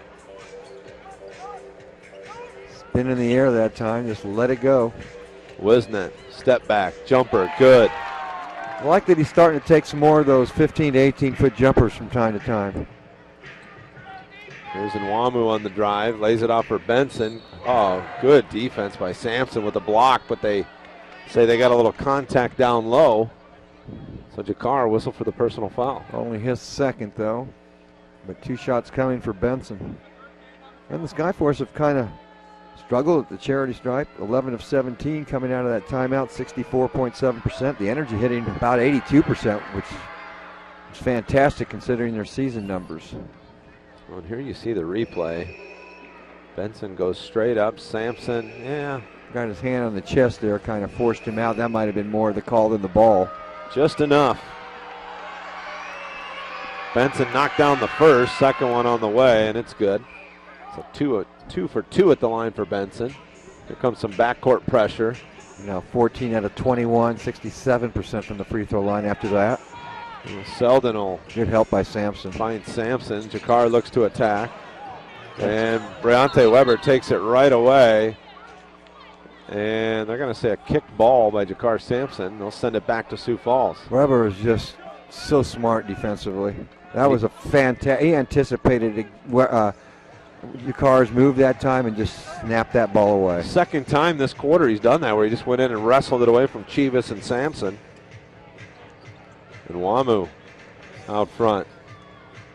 B: spin in the air that time, just let it go.
A: Wisnet, step back, jumper, good.
B: I like that he's starting to take some more of those 15 to 18-foot jumpers from time to time.
A: Here's Nwamu on the drive, lays it off for Benson. Oh, good defense by Sampson with the block, but they say they got a little contact down low. So Jakar whistle for the personal foul.
B: Only his second, though, but 2 shots coming for Benson. And the Skyforce have kind of struggled at the charity stripe. 11 of 17 coming out of that timeout, 64.7%. The Energy hitting about 82%, which is fantastic considering their season numbers.
A: Well, and here you see the replay. Benson goes straight up. Sampson,
B: got his hand on the chest there, kind of forced him out. That might have been more the call than the ball.
A: Just enough. Benson knocked down the first, second one on the way, and it's good. So 2 for 2 at the line for Benson. Here comes some backcourt pressure.
B: Now 14 out of 21, 67% from the free throw line after that.
A: Selden will
B: good help by Sampson.
A: Find Sampson. Jakar looks to attack. And Briante Weber takes it right away. And they're going to say a kick ball by Jakar Sampson. They'll send it back to Sioux Falls.
B: Weber is just so smart defensively. That was a fantastic. He anticipated Jakar's move that time and just snapped that ball away.
A: Second time this quarter he's done that, where he just went in and wrestled it away from Chivas and Sampson. And Nwamu out front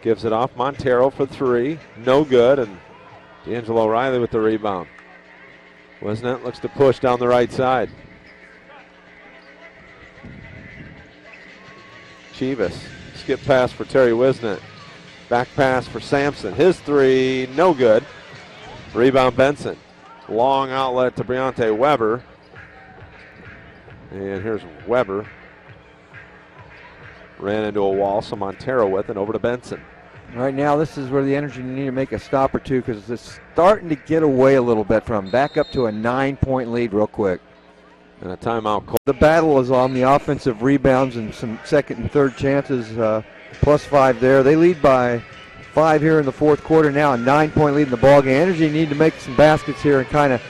A: gives it off. Montero for 3, no good, and D'Angelo Riley with the rebound. Wisnet looks to push down the right side. Chivas, skip pass for Terry Wisnet. Back pass for Sampson. His 3, no good. Rebound Benson. Long outlet to Briante Weber. And here's Weber. Ran into a wall, so Montero with it, over to Benson.
B: Right now, this is where the Energy need to make a stop or two because it's starting to get away a little bit from back up to a 9-point lead real quick.
A: And a timeout.
B: The battle is on the offensive rebounds and some second and third chances, +5 there. They lead by 5 here in the fourth quarter now, a 9-point lead in the ballgame. Energy need to make some baskets here and kind of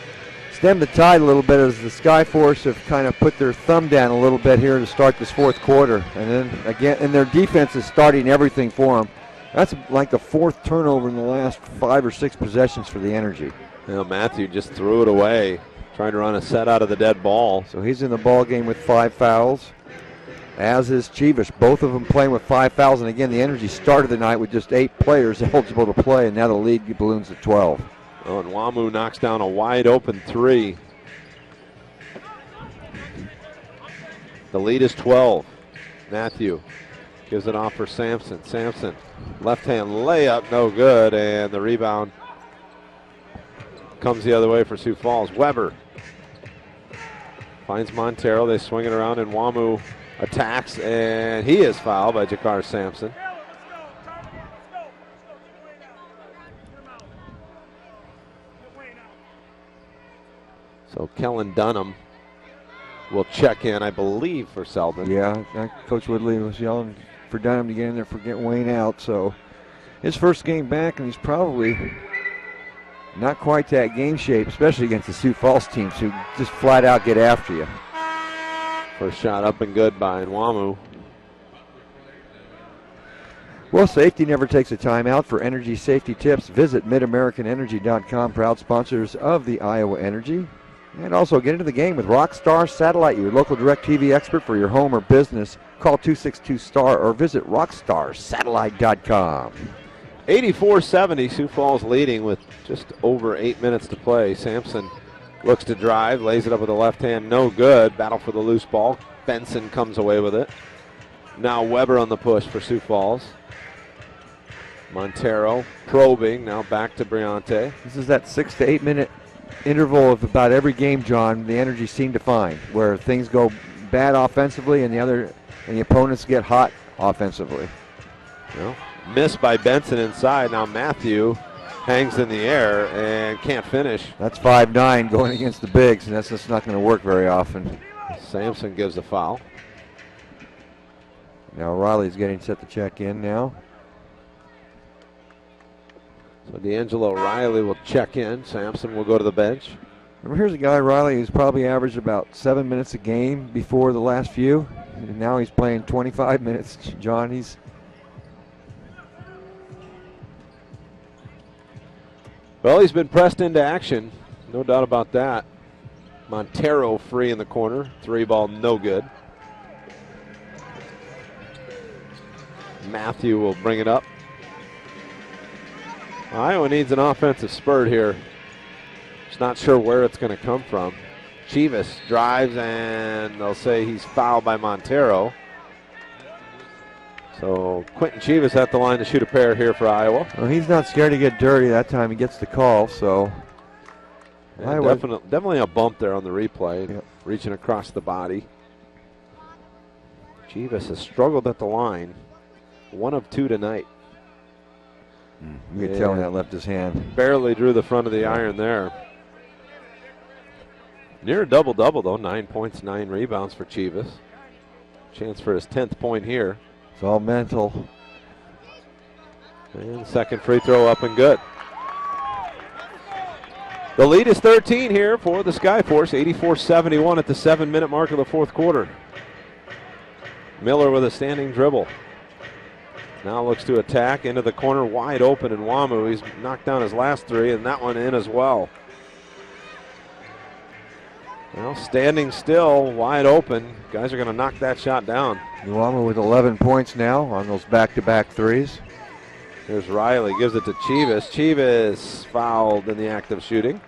B: stem the tide a little bit as the Skyforce have kind of put their thumb down a little bit here to start this fourth quarter. And then again, and their defense is starting everything for them. That's like the 4th turnover in the last 5 or 6 possessions for the Energy.
A: Well, Mathieu just threw it away, trying to run a set out of the dead ball.
B: So he's in the ball game with 5 fouls, as is Chivas. Both of them playing with 5 fouls. And again, the Energy started the night with just 8 players eligible to play, and now the lead balloons to 12.
A: Oh, and Nwamu knocks down a wide open 3. The lead is 12. Mathieu gives it off for Sampson. Sampson, left hand layup, no good, and the rebound comes the other way for Sioux Falls. Weber finds Montero. They swing it around, and Nwamu attacks, and he is fouled by Jakar Sampson. So Kellen Dunham will check in, I believe, for Selden.
B: Yeah, Coach Woodley was yelling for Dunham to get in there for get Wayne out. So his first game back, and he's probably not quite that game shape, especially against the Sioux Falls teams who just flat out get after you.
A: First shot up and good by Nwamu.
B: Well, safety never takes a timeout. For energy safety tips, visit MidAmericanEnergy.com, proud sponsors of the Iowa Energy. And also get into the game with Rockstar Satellite, your local DirecTV expert for your home or business. Call 262-STAR or visit rockstarsatellite.com.
A: 84-70, Sioux Falls leading with just over 8 minutes to play. Sampson looks to drive, lays it up with the left hand, no good. Battle for the loose ball. Benson comes away with it. Now Weber on the push for Sioux Falls. Montero probing, now back to Briante.
B: This is that 6 to 8 minute interval of about every game, John, the Energy seem to find, where things go bad offensively and the opponents get hot offensively.
A: Well, missed by Benson inside. Now Mathieu hangs in the air and can't finish.
B: That's 5'9" going against the bigs, and that's just not going to work very often.
A: Sampson gives a foul.
B: Now Riley's getting set to check in now.
A: So D'Angelo Riley will check in. Sampson will go to the bench.
B: Remember, here's a guy, Riley, who's probably averaged about 7 minutes a game before the last few. And now he's playing 25 minutes. John,
A: Well, he's been pressed into action. No doubt about that. Montero free in the corner. 3-ball, no good. Mathieu will bring it up. Iowa needs an offensive spurt here. Just not sure where it's going to come from. Chivas drives, and they'll say he's fouled by Montero. So Quentin Chivas at the line to shoot a pair here for Iowa.
B: Well, he's not scared to get dirty that time. He gets the call, so.
A: Definitely a bump there on the replay, yep. Reaching across the body. Chivas has struggled at the line. 1 of 2 tonight.
B: You can tell that left his hand.
A: Barely drew the front of the iron there. Near a double-double, though. 9 points, 9 rebounds for Chivas. Chance for his 10th point here.
B: It's all mental.
A: And second free throw up and good. The lead is 13 here for the Skyforce. 84-71 at the 7-minute mark of the fourth quarter. Miller with a standing dribble. Now looks to attack into the corner, wide open in Wamu. He's knocked down his last 3, and that one in as well. Well, standing still, wide open. Guys are going to knock that shot down.
B: Wamu with 11 points now on those back-to-back threes.
A: Here's Riley, gives it to Chivas. Chivas fouled in the act of shooting.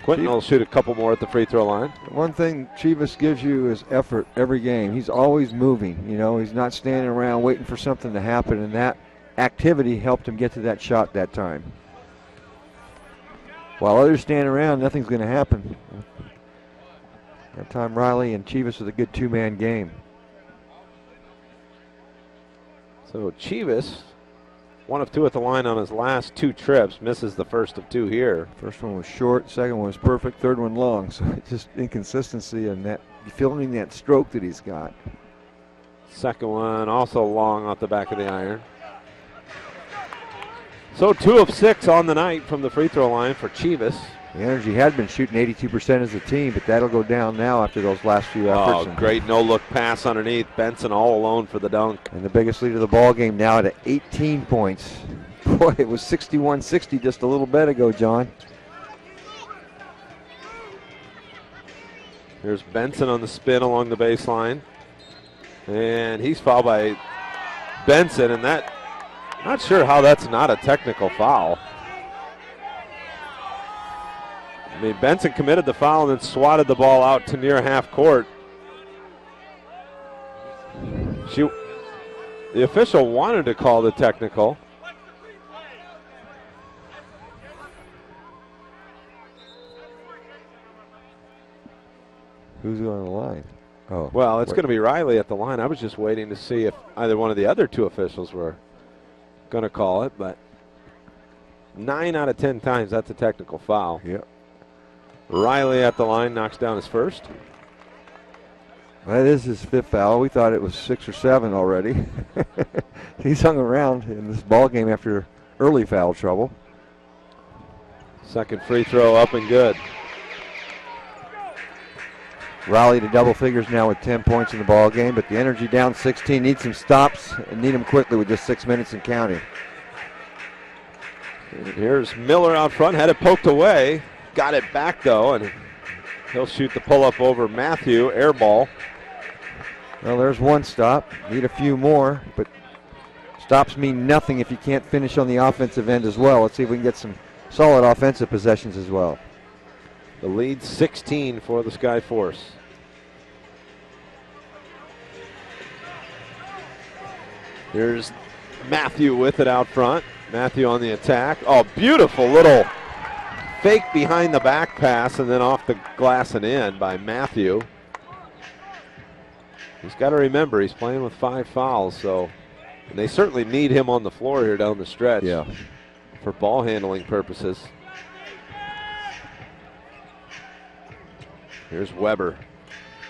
A: Quentin will shoot a couple more at the free throw line.
B: One thing Chivas gives you is effort every game. He's always moving. You know, he's not standing around waiting for something to happen, and that activity helped him get to that shot that time. While others stand around, nothing's going to happen. That time Riley and Chivas with a good two-man game.
A: So Chivas, 1 of 2 at the line on his last 2 trips, misses the first of 2 here.
B: First one was short, second one was perfect, third one long. So it's just inconsistency and that filming that stroke that he's got.
A: Second one also long off the back of the iron. So 2 of 6 on the night from the free throw line for Chivas.
B: The Energy had been shooting 82% as a team, but that'll go down now after those last few efforts.
A: Oh, great no-look pass underneath. Benson all alone for the dunk.
B: And the biggest lead of the ball game now at 18 points. Boy, it was 61-60 just a little bit ago, John.
A: Here's Benson on the spin along the baseline. And he's fouled by Benson, and that, not sure how that's not a technical foul. I mean, Benson committed the foul and then swatted the ball out to near half court. The official wanted to call the technical.
B: Who's on the line? Oh,
A: well, it's going to be Riley at the line. I was just waiting to see if either one of the other 2 officials were going to call it, but 9 out of 10 times that's a technical foul.
B: Yep.
A: Riley at the line knocks down his first.
B: That is his 5th foul. We thought it was 6 or 7 already. He's hung around in this ball game after early foul trouble.
A: Second free throw up and good.
B: Riley to double figures now with 10 points in the ball game, but the Energy down 16. Need some stops and need them quickly with just 6 minutes and counting.
A: And here's Miller out front, had it poked away. Got it back, though, and he'll shoot the pull-up over Mathieu, air ball.
B: Well, there's one stop. Need a few more, but stops mean nothing if you can't finish on the offensive end as well. Let's see if we can get some solid offensive possessions as well.
A: The lead 16 for the Skyforce. Here's Mathieu with it out front. Mathieu on the attack. Oh, beautiful little fake behind the back pass and then off the glass and in by Mathieu. He's got to remember he's playing with 5 fouls, so and they certainly need him on the floor here down the stretch.
B: Yeah.
A: For ball handling purposes. Here's Weber.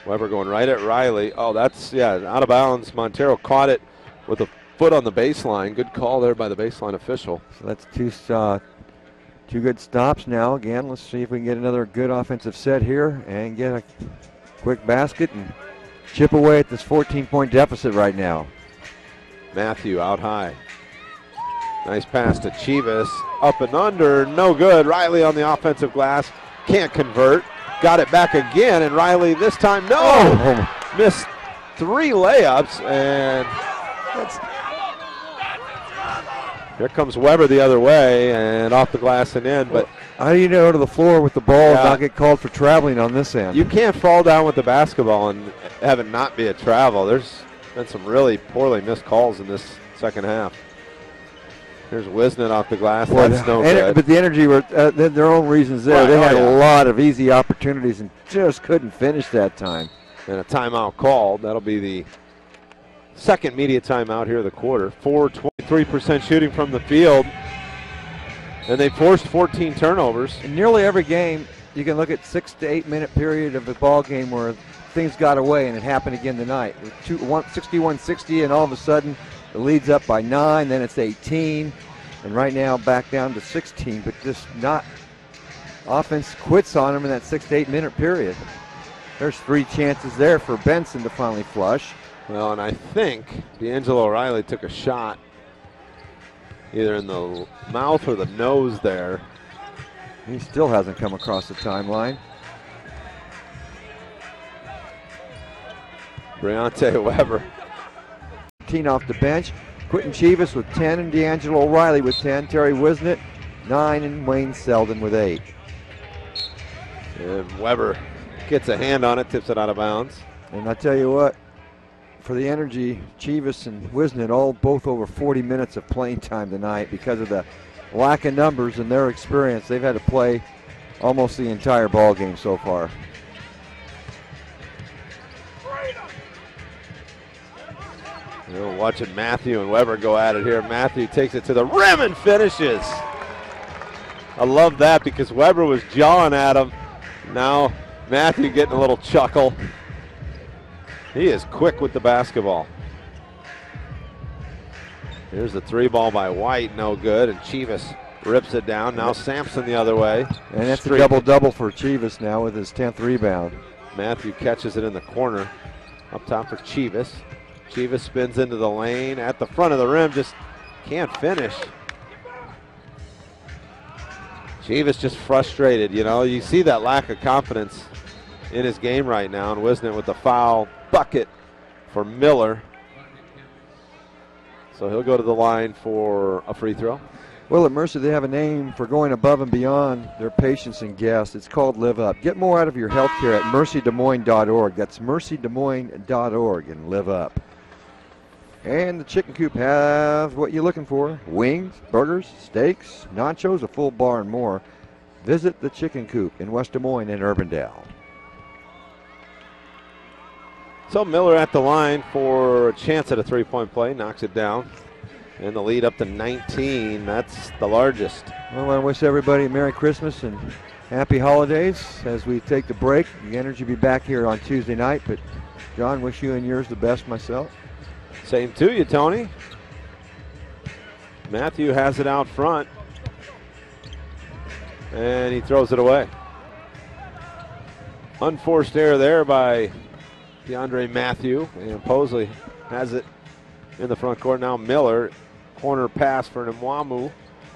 A: Weber going right at Riley. Oh, that's, yeah, out of bounds. Montero caught it with a foot on the baseline. Good call there by the baseline official.
B: So that's two good stops now. Again, let's see if we can get another good offensive set here and get a quick basket and chip away at this 14-point deficit right now.
A: Mathieu out high. Nice pass to Chivas. Up and under, no good. Riley on the offensive glass. Can't convert. Got it back again, and Riley this time, no!
B: Oh.
A: Missed 3 layups, and here comes Weber the other way, and off the glass and in. But
B: how do you go to the floor with the ball and not get called for traveling on this end?
A: You can't fall down with the basketball and have it not be a travel. There's been some really poorly missed calls in this second half. Here's Wisnett off the glass. That's no good.
B: But the Energy were their own reasons there.
A: Right,
B: they had a lot of easy opportunities and just couldn't finish that time.
A: And a timeout called. That'll be the second media timeout here of the quarter. 23% shooting from the field. And they forced 14 turnovers.
B: In nearly every game, you can look at 6 to 8 minute period of a ball game where things got away, and it happened again tonight. 61-60, and all of a sudden the lead's up by 9, then it's 18, and right now back down to 16, but just not. Offense quits on them in that 6 to 8 minute period. There's 3 chances there for Benson to finally flush.
A: Well, and I think D'Angelo Riley took a shot either in the mouth or the nose there.
B: He still hasn't come across the timeline.
A: Briante Weber.
B: 15 off the bench. Quentin Chivas with 10 and D'Angelo Riley with 10. Terry Wisnett 9 and Wayne Selden with 8.
A: And Weber gets a hand on it, tips it out of bounds.
B: And I tell you what, for the Energy, Chivas and Wisnett both over 40 minutes of playing time tonight because of the lack of numbers and their experience. They've had to play almost the entire ball game so far.
A: We're watching Mathieu and Weber go at it here. Mathieu takes it to the rim and finishes. I love that because Weber was jawing at him. Now Mathieu getting a little chuckle. He is quick with the basketball. Here's the 3 ball by White, no good, and Chivas rips it down. Now Sampson the other way.
B: And that's a double-double for Chivas now with his 10th rebound.
A: Mathieu catches it in the corner. Up top for Chivas. Chivas spins into the lane at the front of the rim, just can't finish. Chivas just frustrated, you know. You see that lack of confidence in his game right now, and Wisnett with the foul bucket for Miller. So he'll go to the line for a free throw.
B: Well, at Mercy, they have a name for going above and beyond their patients and guests. It's called Live Up. Get more out of your health care at mercydesmoines.org. That's mercydesmoines.org and live up. And the Chicken Coop have what you're looking for. Wings, burgers, steaks, nachos, a full bar, and more. Visit the Chicken Coop in West Des Moines and Urbandale.
A: So Miller at the line for a chance at a three-point play, knocks it down. And the lead up to 19, that's the largest.
B: Well, I want to wish everybody a Merry Christmas and Happy Holidays as we take the break. The Energy will be back here on Tuesday night, but John, wish you and yours the best myself.
A: Same to you, Tony. Mathieu has it out front. And he throws it away. Unforced error there by DeAndre Mathieu. And Posley has it in the front court. Now Miller, corner pass for Nwamwu,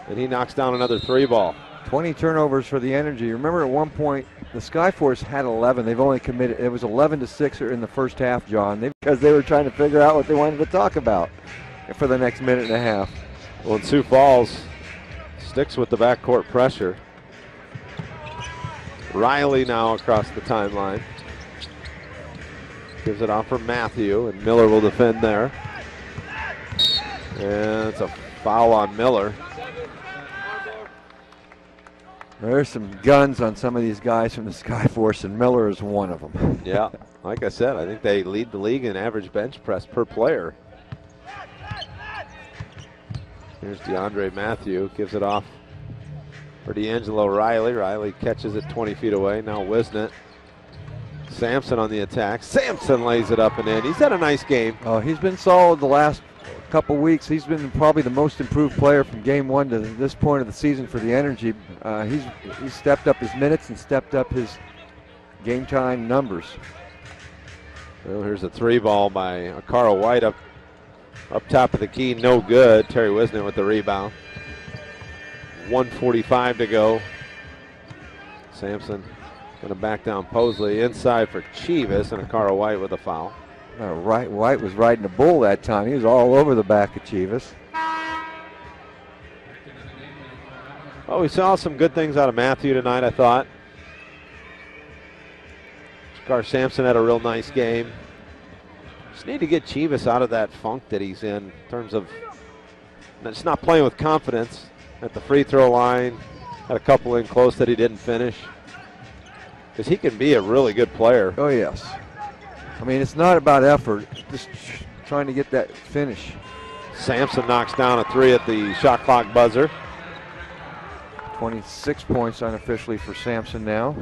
A: and he knocks down another 3-ball.
B: 20 turnovers for the Energy. Remember at one point, the Skyforce had 11. They've only committed, it was 11-6 in the first half, John, because they were trying to figure out what they wanted to talk about for the next minute and a half.
A: Well, and Sioux Falls sticks with the backcourt pressure. Riley now across the timeline. Gives it off for Mathieu, and Miller will defend there. And it's a foul on Miller.
B: There's some guns on some of these guys from the Skyforce, and Miller is one of them.
A: Yeah, like I said, I think they lead the league in average bench press per player. Here's DeAndre Mathieu, gives it off for D'Angelo Riley. Riley catches it 20 feet away. Now Wisnett. Sampson on the attack. Sampson lays it up and in. He's had a nice game.
B: Oh, he's been solid the last couple weeks. He's been probably the most improved player from game one to this point of the season for the Energy. He's stepped up his minutes and stepped up his game time numbers.
A: Well, here's a 3-ball by Carl White up top of the key, no good. Terry Wisnett with the rebound. 1:45 to go. Sampson going to back down Posley inside for Chivas, and a Carl White with a foul.
B: White was riding a bull that time. He was all over the back of Chivas.
A: Well, we saw some good things out of Mathieu tonight, I thought. Jakar Sampson had a real nice game. Just need to get Chivas out of that funk that he's in terms of just not playing with confidence at the free throw line. Had a couple in close that he didn't finish. Because he can be a really good player.
B: Oh, yes. I mean, it's not about effort, just trying to get that finish.
A: Sampson knocks down a 3 at the shot clock buzzer.
B: 26 points unofficially for Sampson now.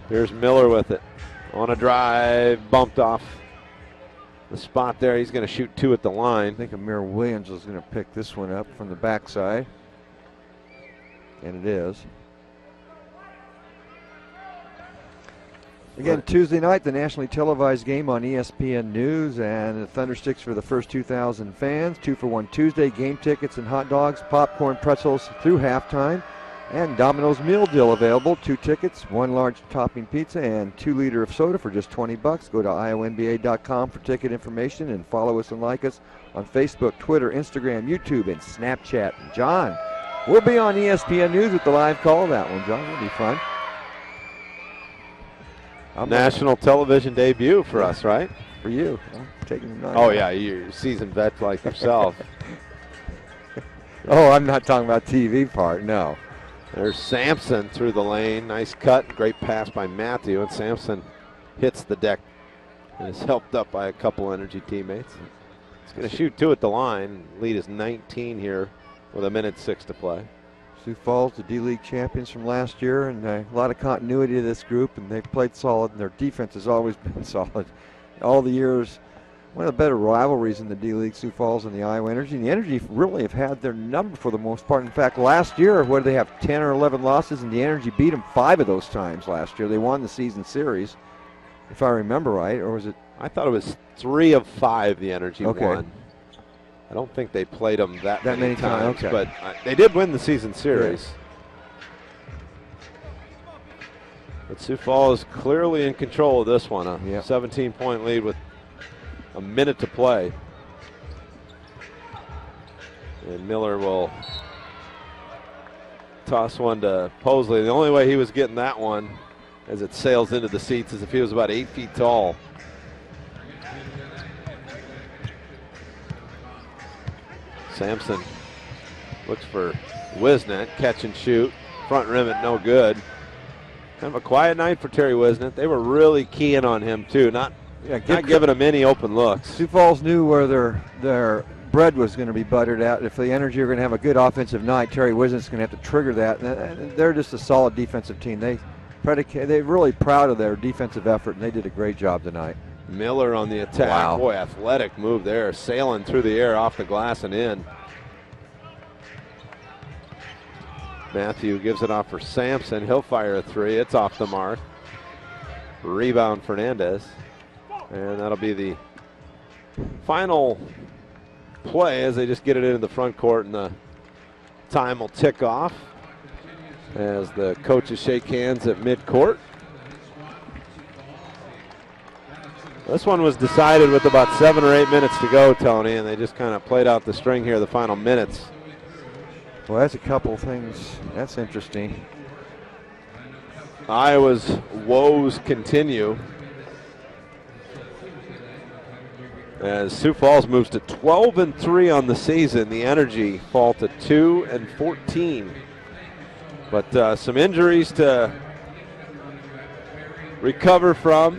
A: Here's Miller with it. On a drive, bumped off the spot there. He's going to shoot 2 at the line.
B: I think Amir Williams is going to pick this one up from the backside. And it is. Again, Tuesday night, the nationally televised game on ESPN News, and the Thundersticks for the first 2,000 fans. 2-for-1 Tuesday, game tickets and hot dogs, popcorn, pretzels through halftime, and Domino's meal deal available. 2 tickets, 1 large topping pizza, and 2 liter of soda for just $20. Go to iowNBA.com for ticket information, and follow us and like us on Facebook, Twitter, Instagram, YouTube, and Snapchat. And John, we'll be on ESPN News with the live call of that one, John. It'll be fun.
A: National television debut for us, right?
B: For you. I'm taking the
A: Oh, yeah, you're a seasoned vet like yourself.
B: Oh, I'm not talking about TV part, no.
A: There's Sampson through the lane. Nice cut. Great pass by Mathieu, and Sampson hits the deck and is helped up by a couple Energy teammates. He's going to shoot 2 at the line. Lead is 19 here with 1:06 to play.
B: Sioux Falls, the D-League champions from last year, and a lot of continuity to this group, and they've played solid, and their defense has always been solid. All the years, one of the better rivalries in the D-League, Sioux Falls and the Iowa Energy. And the Energy really have had their number for the most part. In fact, last year, where they have 10 or 11 losses, and the Energy beat them 5 of those times last year. They won the season series, if I remember right, or was it?
A: I thought it was 3 of 5 the Energy won. I don't think they played them that many times,
B: okay.
A: But they did win the season series.
B: Yes.
A: But Sioux Falls clearly in control of this one. A 17-point lead with a minute to play. And Miller will toss one to Posley. The only way he was getting that one as it sails into the seats is if he was about 8 feet tall. Sampson looks for Wisnett, catch and shoot. Front rim it, no good. Kind of a quiet night for Terry Wisnett. They were really keying on him too, not giving him any open looks.
B: Sioux Falls knew where their bread was going to be buttered at. If the Energy are going to have a good offensive night, Terry Wisnett's going to have to trigger that. And they're just a solid defensive team. They're really proud of their defensive effort, and they did a great job tonight.
A: Miller on the attack.
B: Wow.
A: Boy, athletic move there. Sailing through the air off the glass and in. Mathieu gives it off for Sampson. He'll fire a 3. It's off the mark. Rebound Fernandez. And that'll be the final play as they just get it into the front court, and the time will tick off as the coaches shake hands at midcourt. This one was decided with about 7 or 8 minutes to go, Tony, and they just kind of played out the string here the final minutes.
B: Well, that's a couple things. That's interesting.
A: Iowa's woes continue As Sioux Falls moves to 12-3 on the season, the Energy fall to 2-14. But some injuries to recover from,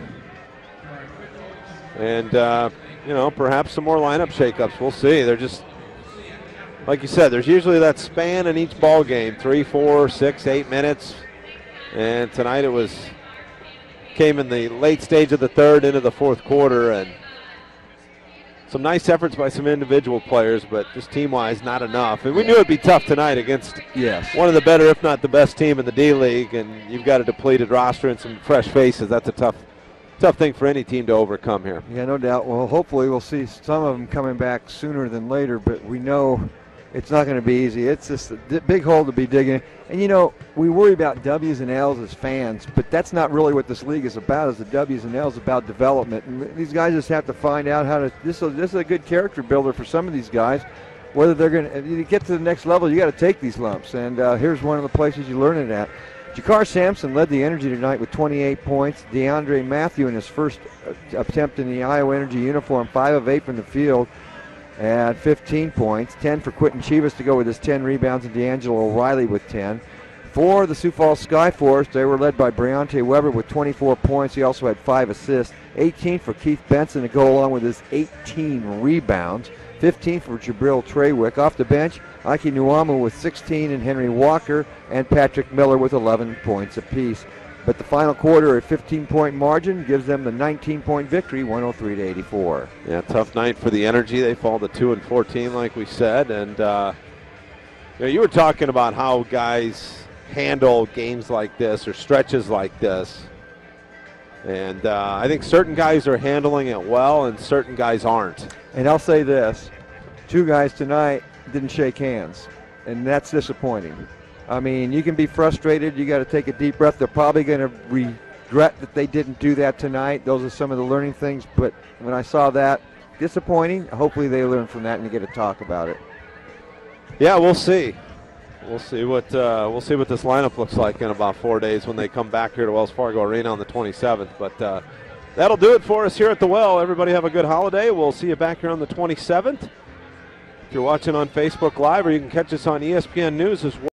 A: and perhaps some more lineup shakeups. We'll see. They're just, like you said, there's usually that span in each ball game, 3, 4, 6, 8 minutes, and tonight came in the late stage of the third into the fourth quarter, and some nice efforts by some individual players, but just team-wise, not enough. And we knew it'd be tough tonight against one of the better, if not the best team in the D-League, and you've got a depleted roster and some fresh faces. That's a tough thing for any team to overcome here.
B: Yeah, no doubt. Well, hopefully we'll see some of them coming back sooner than later, but we know it's not going to be easy. It's just a big hole to be digging. And, we worry about W's and L's as fans, but that's not really what this league is about. Is the W's and L's about development. And these guys just have to find out how to – this is a good character builder for some of these guys. Whether they're going to get to the next level, you got to take these lumps. And here's one of the places you learn it at. Jakar Sampson led the Energy tonight with 28 points. DeAndre Mathieu in his first attempt in the Iowa Energy uniform, 5 of 8 from the field at 15 points. 10 for Quentin Chivas to go with his 10 rebounds, and D'Angelo O'Reilly with 10. For the Sioux Falls Skyforce, they were led by Breonte Weber with 24 points. He also had 5 assists. 18 for Keith Benson to go along with his 18 rebounds. 15 for Jabril Treywick. Off the bench, Aki Nuamu with 16, and Henry Walker and Patrick Miller with 11 points apiece. But the final quarter, a 15-point margin, gives them the 19-point victory, 103-84.
A: Yeah, tough night for the Energy. They fall to 2-14, like we said. And you were talking about how guys handle games like this or stretches like this. And I think certain guys are handling it well and certain guys aren't.
B: And I'll say this, 2 guys tonight didn't shake hands, and that's disappointing. I mean, you can be frustrated. You got to take a deep breath. They're probably going to regret that they didn't do that tonight. Those are some of the learning things. But when I saw that, disappointing. Hopefully they learn from that and get to talk about it.
A: Yeah, we'll see. We'll see what this lineup looks like in about 4 days when they come back here to Wells Fargo Arena on the 27th. But that'll do it for us here at the Well. Everybody have a good holiday. We'll see you back here on the 27th. If you're watching on Facebook Live, or you can catch us on ESPN News as well.